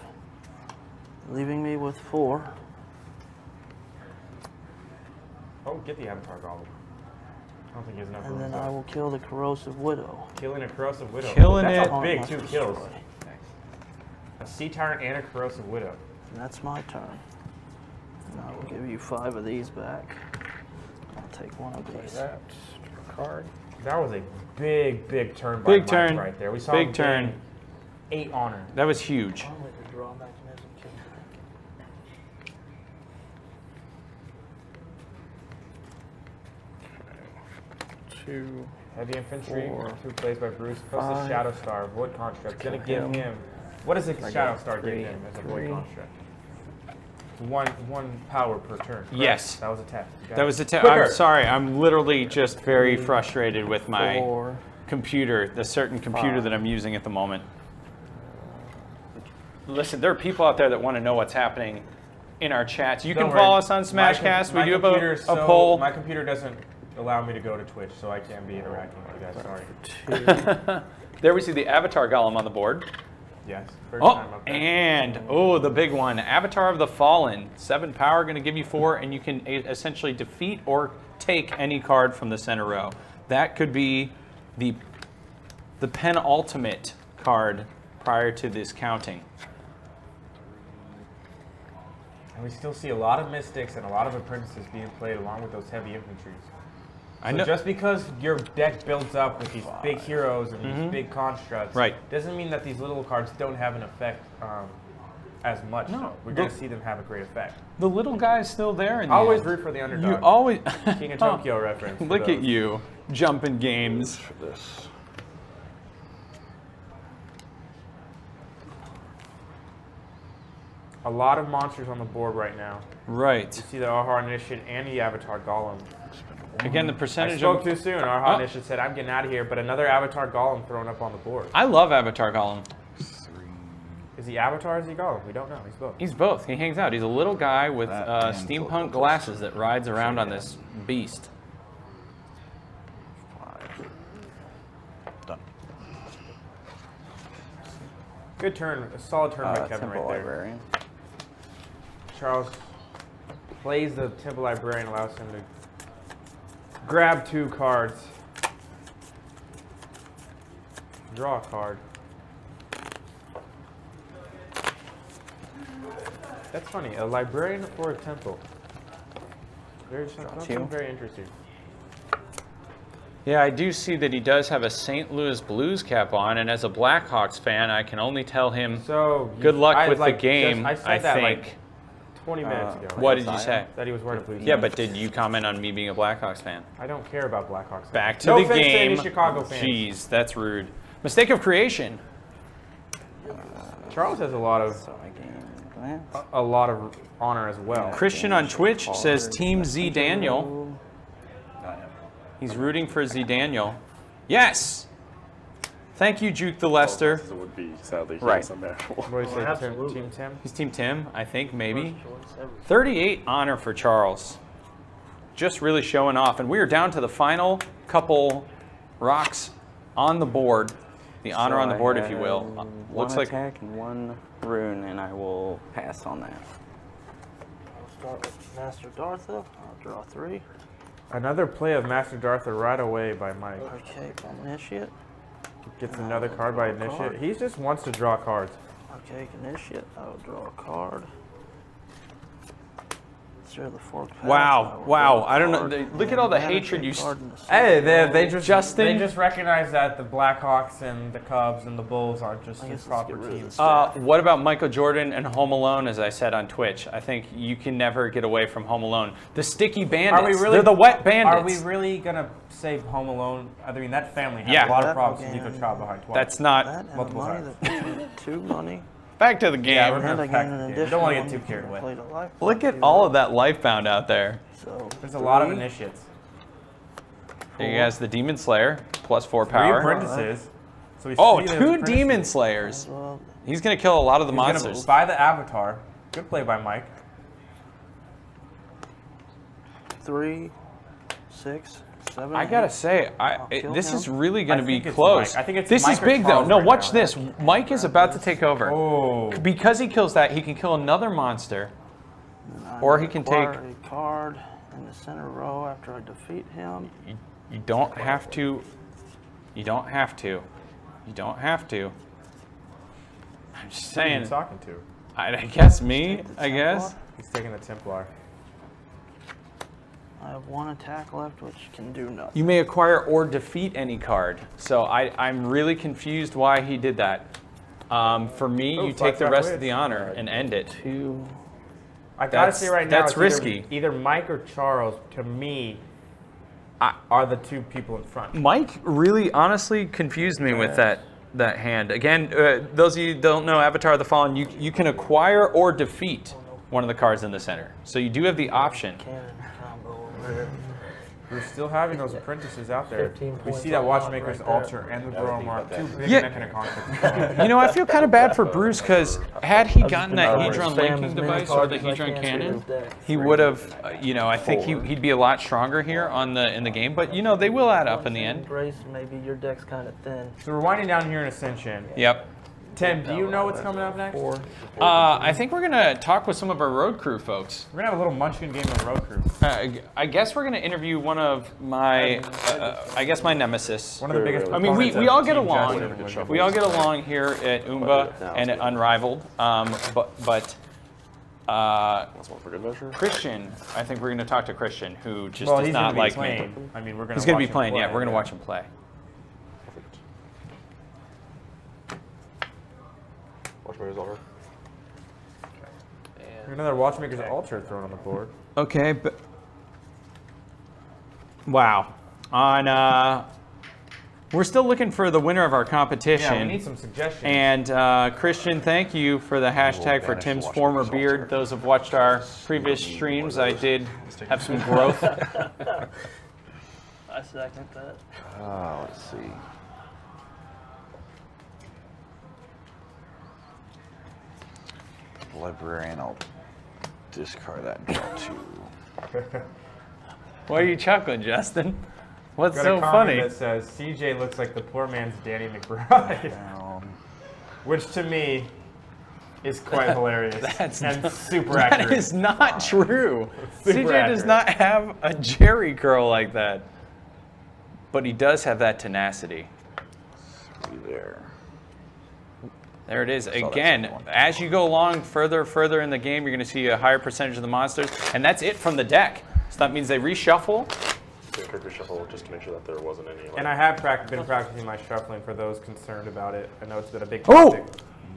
Leaving me with 4. Oh, get the Avatar Golem. don't think he has enough And room. then I will kill the Corrosive Widow. Killing a Corrosive Widow. Killing That's it. a big 2 kills. Destroy. A Sea Tyrant and a Corrosive Widow. And that's my turn. And I will give you 5 of these back. I'll take one of these. That card. That was a big turn by Big Mike turn. right there. We saw Big him turn. gain 8 honor. That was huge. I'll let the draw mechanism kill me. 2. Heavy Infantry, 4, 2 plays by Bruce, plus the 5. Shadow Star, Void Construct. It's going to give Him. him. What does the I Shadow got Star give 3, him as a Void 3. Construct? One power per turn. Correct? Yes. That was a test. That was a test. Quicker. I'm sorry. I'm literally just very frustrated with my 4. computer, the certain computer that I'm using at the moment. Listen, there are people out there that want to know what's happening in our chats. You can follow us on Smashcast. We do have a poll. My computer doesn't allow me to go to Twitch, so I can't be interacting with you guys. Sorry. There we see the Avatar Golem on the board. Yes. First Oh, time up there. and the big one, Avatar of the Fallen. 7 power, going to give you 4, and you can essentially defeat or take any card from the center row. That could be the penultimate card prior to this counting. And we still see a lot of Mystics and a lot of Apprentices being played along with those heavy infantries. I So know. just because your deck builds up with these big heroes and these big constructs, Right. doesn't mean that these little cards don't have an effect as much. No. We're going to see them have a great effect. The little guy's still there. In the Always end. root for the underdog. You always King of Tokyo reference. for Look at those. you, jumping games. For this. A lot of monsters on the board right now. Right. You see the Ahar Initiate and the Avatar Golem. Again, the I percentage spoke of. too soon. Ahar Initiate said, I'm getting out of here, but another Avatar Golem thrown up on the board. I love Avatar Golem. 3. Is he Avatar or is he Golem? We don't know. He's both. He's both. He hangs out. He's a little guy with That and steampunk glasses that rides around on this beast. 5. Done. Good turn. A solid turn by Kevin Temple right there. Librarian. Charles plays the Temple Librarian, allows him to grab 2 cards, draw a card. That's funny, a librarian for a temple. Something very interesting. Yeah, I do see that he does have a St. Louis Blues cap on, and as a Blackhawks fan, I can only tell him So good luck I, with like, the game. I said that think. like 20 minutes ago. What did you say? That he was wearing a blue. Yeah, but did you comment on me being a Blackhawks fan? I don't care about Blackhawks. fans. Back to no the offense game. To any Chicago fans. Jeez, that's rude. Mistake of creation. Charles has a lot of So I gain glance. honor as well. Christian on Twitch says Team Z Daniel. He's rooting for Z Daniel. Yes. Thank you, Juke the Lester. It would be, sadly, Right. yes, I'm actual. What do you say, absolutely. Team Tim? He's Team Tim, I think, maybe. First choice ever. 38 honor for Charles. Just really showing off. And we are down to the final couple rocks on the board. The honor So on the I board, if you have will. Looks one like attack and 1 rune, and I will pass on that. I'll start with Master Dartha. I'll draw 3. Another play of Master Dartha right away by Mike. Okay, Initiate. Gets another card by Initiate. He just wants to draw cards. Okay, Initiate. I will draw a card. Zero the fork path. wow, wow. I don't know. Look at all the hatred you. Hey, they just Justin? they just recognize that the Blackhawks and the Cubs and the Bulls aren't just I his guess let's proper get rid of teams. this. What about Michael Jordan and Home Alone, as I said on Twitch? I think you can never get away from Home Alone. The sticky bandits. They're the wet bandits. Are we really gonna save Home Alone? I mean, that family has Yeah. a lot of That problems with again. Nico Trout behind twice. That's not. That and multiple money times. that puts me 2 money. Back to the game. Yeah, we're And gonna I gain back an the game. additional Don't wanna get one too because carried I away. played a life Look at zero. all of that life bound out there. So There's a lot of 3, initiates. There you guys, the Demon Slayer, plus 4 Three power. apprentices. So we Oh, see the 2 apprentices. Demon Slayers. well, He's going to kill a lot of the He's gonna monsters. buy the Avatar. Good play by Mike. 3, 6, 7. I gotta say, kill this him. is really gonna I be think it's close. Mike. I think it's this Mike is or big though. Charles No, right watch now. this. Mike is about to take over. Oh. Because he kills that, he can kill another monster. Or he can take. a card in the center row after I defeat him. You don't have to. You don't have to. You don't have to. I'm just saying. Who are you talking to? I guess me, I guess. He's taking the Templar. I have 1 attack left, which can do nothing. You may acquire or defeat any card. So I'm really confused why he did that. For me, you take the rest of the honor and end it. I gotta say right now, that's risky. Either Mike or Charles, to me, are the 2 people in front. Mike really, honestly confused me with that hand. Again, those of you who don't know Avatar of the Fallen, you can acquire or defeat one of the cards in the center. So you do have the option. We're still having those apprentices out there. We see that Watchmaker's Altar and the Grower Mark, 2 big Mechanic Constructs. You know, I feel kind of bad for Bruce because had he gotten that Hedron linking device or the Hedron cannon, he would have, you know, I think he'd be a lot stronger here in the game. But, you know, they will add up in the end. Maybe your deck's kind of thin. So we're winding down here in Ascension. Yep. Tim, do you know what's coming up next? I think we're going to talk with some of our road crew folks. We're going to have a little munchkin game of road crew. I guess we're going to interview one of my, I guess my nemesis. One of the biggest. I mean, we all get along. We all get along here at Umba and at Unrivaled. But Christian, I think we're going to talk to Christian, who just does not like me. I mean, he's going to be playing. Yeah, we're going to watch him play. Watchmaker's Altar. Another Watchmaker's Altar thrown on the board. Okay, but wow. We're still looking for the winner of our competition. Yeah, we need some suggestions. And Christian, thank you for the hashtag for Tim's former beard. Those have watched our previous streams. I did have some growth. I second that. Let's see. Librarian, I'll discard that and draw 2. Why are you chuckling, Justin? What's Got so a comment funny? that says CJ looks like the poor man's Danny McBride, which to me is quite hilarious and super accurate. That is not true. CJ accurate. does not have a Jerry curl like that, but he does have that tenacity. There. There it is. Again, as you go along further in the game, you're going to see a higher percentage of the monsters, and that's it from the deck. So that means they reshuffle. Reshuffle just to make sure that there wasn't any. And I have been practicing my shuffling for those concerned about it. I know it's been a big topic.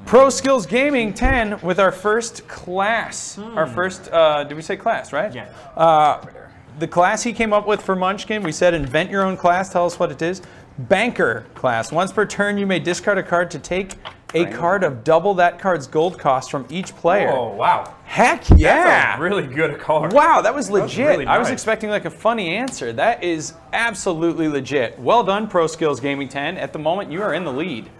Pro Skills Gaming 10 with our first class. Our first, did we say class, right? Yeah. The class he came up with for Munchkin, we said invent your own class, tell us what it is. Banker class. Once per turn, you may discard a card to take a card of double that card's gold cost from each player. Oh, wow. Heck yeah. That's a really good card. Wow, that was legit. Really nice. I was expecting like a funny answer. That is absolutely legit. Well done, Pro Skills Gaming 10. At the moment, you are in the lead.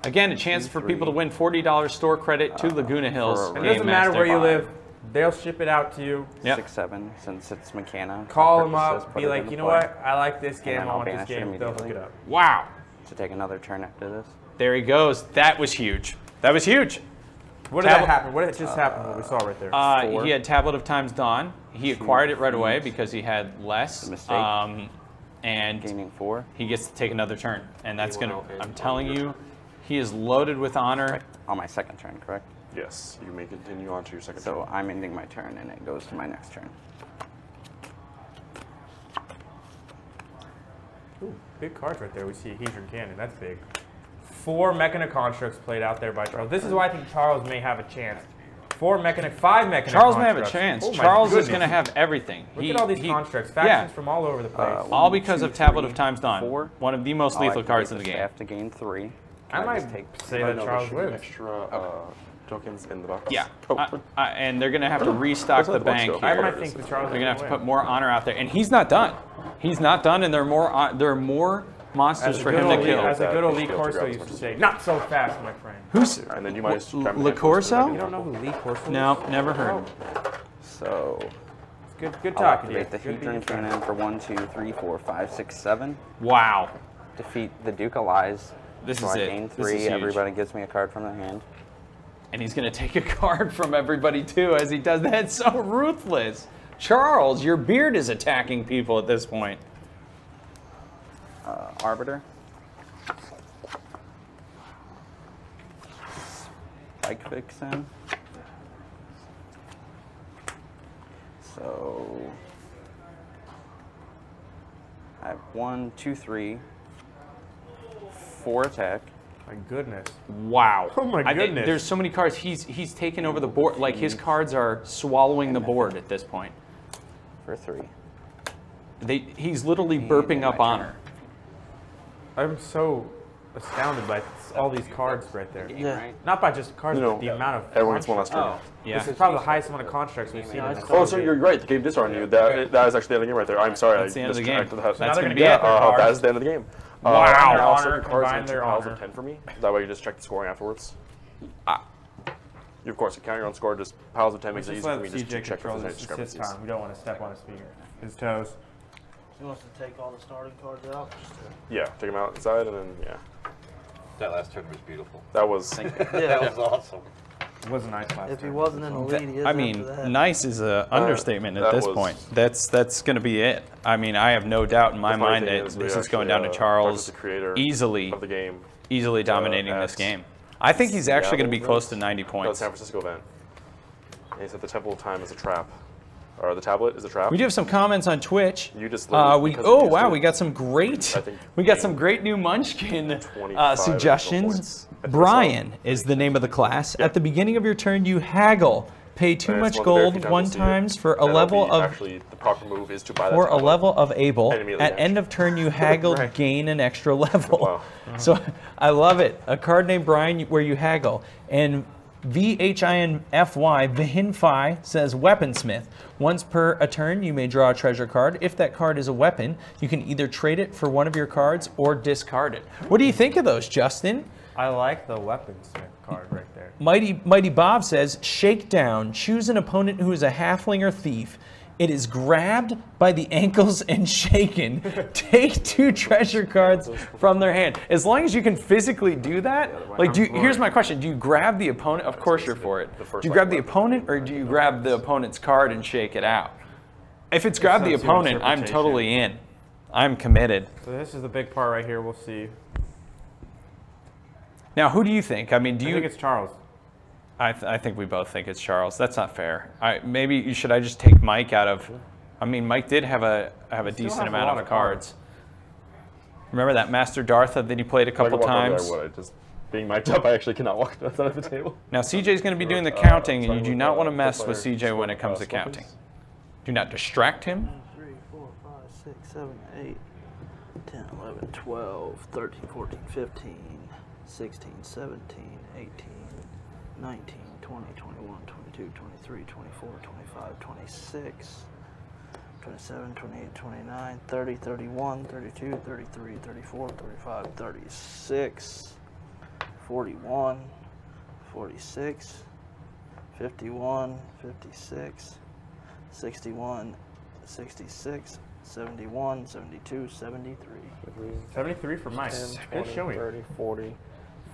Again, a chance for people to win $40 store credit to Laguna Hills. It doesn't matter where you live. They'll ship it out to you. Yep. 6-7, since it's McKenna. Call them up, be like, you know what? I like this game, I want this game. They'll hook it up. Wow. To take another turn after this. There he goes. That was huge. That was huge. What did that happen? What did just happen? What we saw right there? He had Tablet of Time's Dawn. He acquired it right away because he had less. Mistake. And gaining 4. He gets to take another turn. And that's going to, I'm telling you, he is loaded with honor. Right. On my second turn, correct? Yes, you may continue on to your second turn. So I'm ending my turn and it goes to my next turn. Ooh, big cards right there. We see a Hedron Cannon. That's big. 4 Mechanic Constructs played out there by Charles. This is why I think Charles may have a chance. 5 Mechanic Charles may have a chance. Oh, Charles is going to have everything. Look at all these constructs. Factions from all over the place. All because of Tablet of Time's Dawn. 1 of the most lethal cards in the game. I have to gain 3. I might say that Charles wins. Extra tokens in the box. Yeah, and they're going to have to restock the bank here. I might think that Charles. They're going to have to put more honor out there, and he's not done. He's not done, and there are more monsters for him to kill. As a good elite Corso used to say, not so fast, my friend. Who's and then you might Le Corso? You don't know who Lee Corso is? No, never heard. So good talking to you. Activate the Hedron Cannon for 1, 2, 3, 4, 5, 6, 7. Wow. Defeat the Duke of Lies. This so is I it. gain 3. This is huge. Everybody gets me a card from the hand. And he's going to take a card from everybody too as he does that. So ruthless. Charles, your beard is attacking people at this point. Arbiter. Spike Vixen. So I have 1, 2, 3, 4 attack. My goodness. Wow. Oh my goodness. There's so many cards. He's taken over the board. Like his cards are swallowing the board at this point. For 3. He's literally burping up honor. I'm so astounded by all these cards right there. Yeah. Not by just cards, but the amount of everyone gets one last turn. Oh, yeah. This is probably the highest amount of constructs we've seen. Oh, so you're right. The game disarmed you. That is actually the end of the game right there. I'm sorry. That's the end of the game. That's going to be it. That is the end of the game. Wow. Now certain cards into piles of 10 for me. That way you just check the scoring afterwards. You, of course, can count your own score. Just piles of 10 makes it easy for me just to check for any discrepancies. We don't want to step on his finger, his toes. He wants to take all the starting cards out. Yeah, take them out inside and then, yeah. That last turn was beautiful. That was... That was awesome. It was a nice last If he turn. wasn't in the lead, he is I mean, nice is an understatement at this point. That's going to be it. I mean, I have no doubt in my mind that this is going down to Charles easily dominating this game. I think he's actually going to be close to 90 points. The San Francisco event. And he said the Temple of Time is a trap. Or the tablet is a trap. We do have some comments on Twitch. You just we got some great new Munchkin suggestions. Brian is the name of the class. Yep. At the beginning of your turn, you haggle. Pay too much gold 1 time for a level of actually the proper move is to buy that for a level of able. At end of turn, you haggle, gain an extra level. Wow. So I love it. A card named Brian where you haggle. And VHINFY Vihinfi says Weaponsmith. Once per a turn, you may draw a treasure card. If that card is a weapon, you can either trade it for one of your cards or discard it. What do you think of those, Justin? I like the Weaponsmith card right there. Mighty Bob says Shakedown. Choose an opponent who is a halfling or thief. It is grabbed by the ankles and shaken. Take 2 treasure cards from their hand. As long as you can physically do that, like, here's my question. Do you grab the opponent? Of course you're for it. Do you grab the opponent or do you grab the opponent's card and shake it out? If it's grab the opponent, I'm totally in. I'm committed. So this is the big part right here. We'll see. Now, who do you think? I mean, I think it's Charles. I think we both think it's Charles. That's not fair. Maybe should I just take Mike out of? I mean, Mike did have a decent amount of cards. Remember that Master Dartha that he played a couple times? Just being mic'd up, I actually cannot walk outside of the table. Now CJ's going to be doing the counting, and you do not want to mess with CJ when it comes to counting. Do not distract him. 1, 2, 3, 4, 5, 6, 7, 8, 10, 11, 12, 13, 14, 15, 16, 17, 18. 19, 20, 21, 22, 23, 24, 25, 26, 27, 28, 29, 30, 31, 32, 33, 34, 35, 36, 41, 46, 51, 56, 61, 66, 71, 72, 73. 73 for Mike. 10, 20, 30, 40,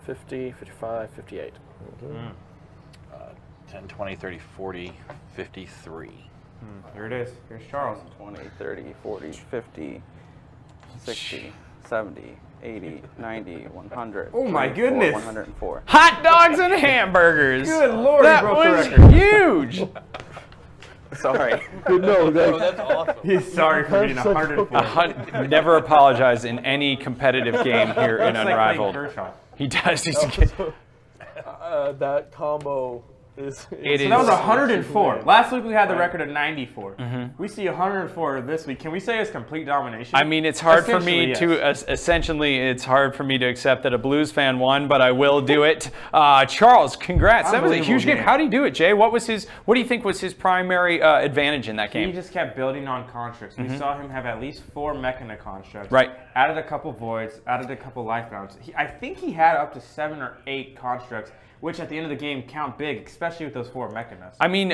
50, 55, 58. 10, 20, 30, 40, 53. Here it is. Here's Charles. 20, 30, 40, 50, 60, 70, 80, 90, 100. Oh my goodness. 104. Hot dogs and hamburgers. Good Lord, that was huge. Sorry. No, that's awesome. He's sorry for being 104. Never apologize in any competitive game here in Unrivaled. He does. That combo is... So that was 104. Last week we had the record of 94. We see 104 this week. Can we say it's complete domination? I mean, it's hard for me to essentially. It's hard for me to accept that a Blues fan won, but I will do it. Charles, congrats! That was a huge game. How did he do it, Jay? What do you think was his primary advantage in that game? He just kept building on constructs. We saw him have at least 4 Mechana constructs. Right. Added a couple voids. Added a couple life bounds. I think he had up to 7 or 8 constructs which at the end of the game count big, especially with those 4 mechanisms. I mean,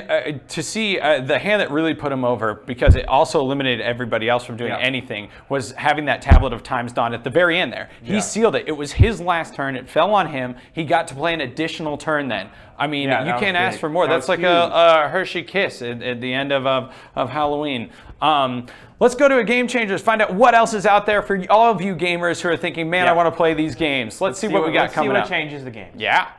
to see the hand that really put him over, because it also eliminated everybody else from doing anything, was having that tablet of times done at the very end there. He sealed it. It was his last turn. It fell on him. He got to play an additional turn then. I mean, you can't ask for more. That's like a Hershey kiss at the end of Halloween. Let's go to a Game Changers, find out what else is out there for all of you gamers who are thinking, man, I want to play these games. Let's see what we got coming up. Let's see what changes the game. Yeah.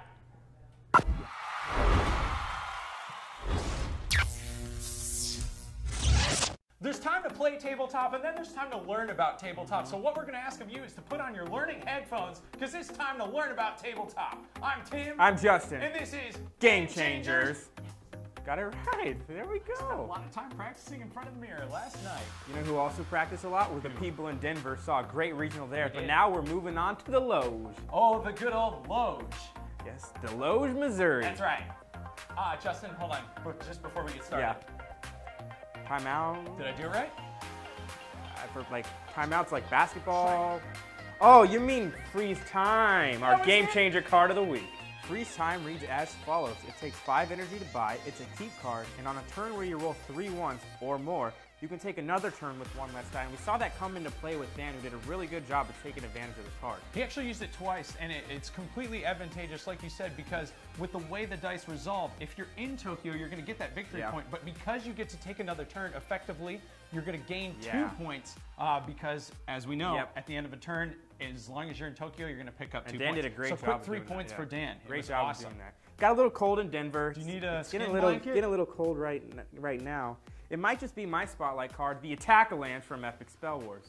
There's time to play tabletop, and then there's time to learn about tabletop. So what we're going to ask of you is to put on your learning headphones, because it's time to learn about tabletop. I'm Tim. I'm Justin. And this is Game Changers. Got it right. There we go. Spent a lot of time practicing in front of the mirror last night. You know who also practiced a lot? Were the people in Denver. Saw a great regional there. But now we're moving on to the Loge. Oh, the good old Loge. Yes, the Loge, Missouri. That's right. Justin, hold on. Just before we get started. Yeah. Timeout. Did I do it right? For like timeouts like basketball. Oh, you mean freeze time, our Game Changer card of the week. Freeze time reads as follows. It takes 5 energy to buy. It's a keep card, and on a turn where you roll 3 ones or more, you can take another turn with 1 less die. And we saw that come into play with Dan, who did a really good job of taking advantage of this card. He actually used it twice, and it's completely advantageous, like you said, because with the way the dice resolve, if you're in Tokyo, you're going to get that victory point. But because you get to take another turn effectively, you're going to gain 2 points because, as we know, at the end of a turn, as long as you're in Tokyo, you're going to pick up 2 points. Dan did a great job. So put 3 points for Dan. Great job doing that. Got a little cold in Denver. Do you need a skin blanket? Getting a little cold right now. It might just be my spotlight card, the Attack-A-Lance from Epic Spell Wars.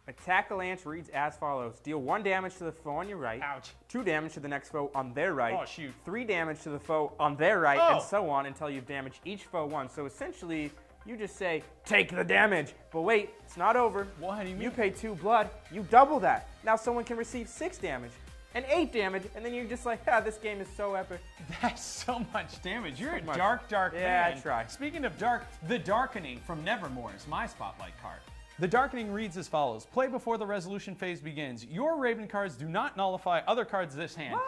Attack-A-Lance reads as follows. Deal 1 damage to the foe on your right. Ouch. 2 damage to the next foe on their right. Oh, shoot. 3 damage to the foe on their right, and so on until you've damaged each foe once. So essentially, you just say, take the damage. But wait, it's not over. What do you mean? You pay 2 blood, you double that. Now someone can receive 6 damage and 8 damage, and then you're just like, this game is so epic. That's so much damage. You're a dark man. Yeah, I try. Speaking of dark, the Darkening from Nevermore is my spotlight card. The Darkening reads as follows. Play before the resolution phase begins. Your Raven cards do not nullify other cards this hand. What?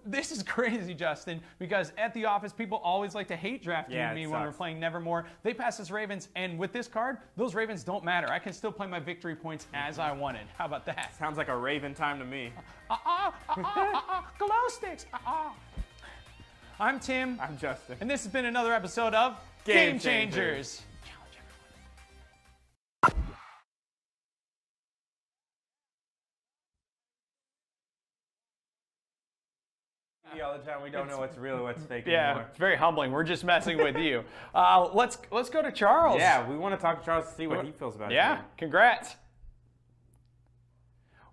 This is crazy, Justin, because at the office, people always like to hate draft me when we're playing Nevermore. They pass us Ravens, and with this card, those Ravens don't matter. I can still play my victory points as I wanted. How about that? Sounds like a Raven time to me. Glow sticks. I'm Tim. I'm Justin. And this has been another episode of Game Changers. All the time, we don't know what's real or what's fake anymore. It's very humbling. We're just messing with you. Let's go to Charles. Yeah, we want to talk to Charles to see what he feels about it. Yeah, congrats.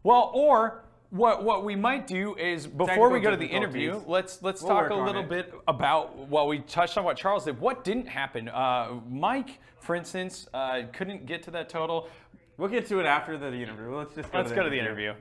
Well, or what we might do is before we go to the interview, let's talk a little bit about what we touched on, what Charles did. What didn't happen? Mike, for instance, couldn't get to that total. We'll get to it after the interview. Let's go to the interview.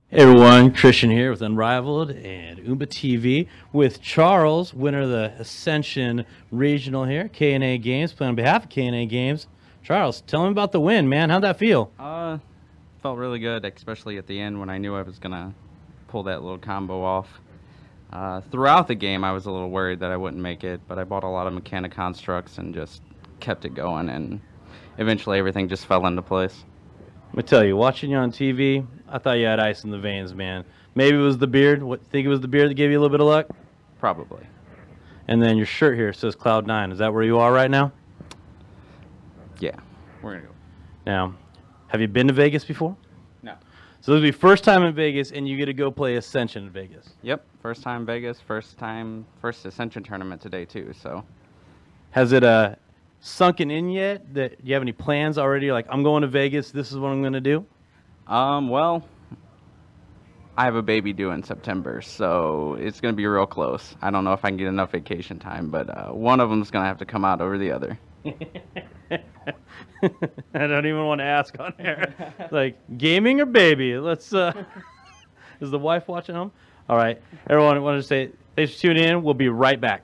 Hey everyone, Christian here with Unrivaled and Oomba TV with Charles, winner of the Ascension Regional here, K&A Games, playing on behalf of K&A Games. Charles, tell me about the win, man. How'd that feel? Felt really good, especially at the end when I knew I was going to pull that little combo off. Throughout the game, I was a little worried that I wouldn't make it, but I bought a lot of mechanic constructs and just kept it going, and eventually everything just fell into place. Let me tell you, watching you on TV, I thought you had ice in the veins, man. Maybe it was the beard. Think it was the beard that gave you a little bit of luck? Probably. And then your shirt here says Cloud9. Is that where you are right now? Yeah, we're going to go. Now, have you been to Vegas before? No. So this will be first time in Vegas, and you get to go play Ascension in Vegas. Yep, first time Vegas, first Ascension tournament today too, so. Has it sunken in yet? Do you have any plans already? Like, I'm going to Vegas, this is what I'm going to do? Well, I have a baby due in September, so it's going to be real close. I don't know if I can get enough vacation time, but one of them is going to have to come out over the other. I don't even want to ask on air. Like, gaming or baby? Let's, is the wife watching home? All right, everyone, I wanted to say thanks for tuning in. We'll be right back.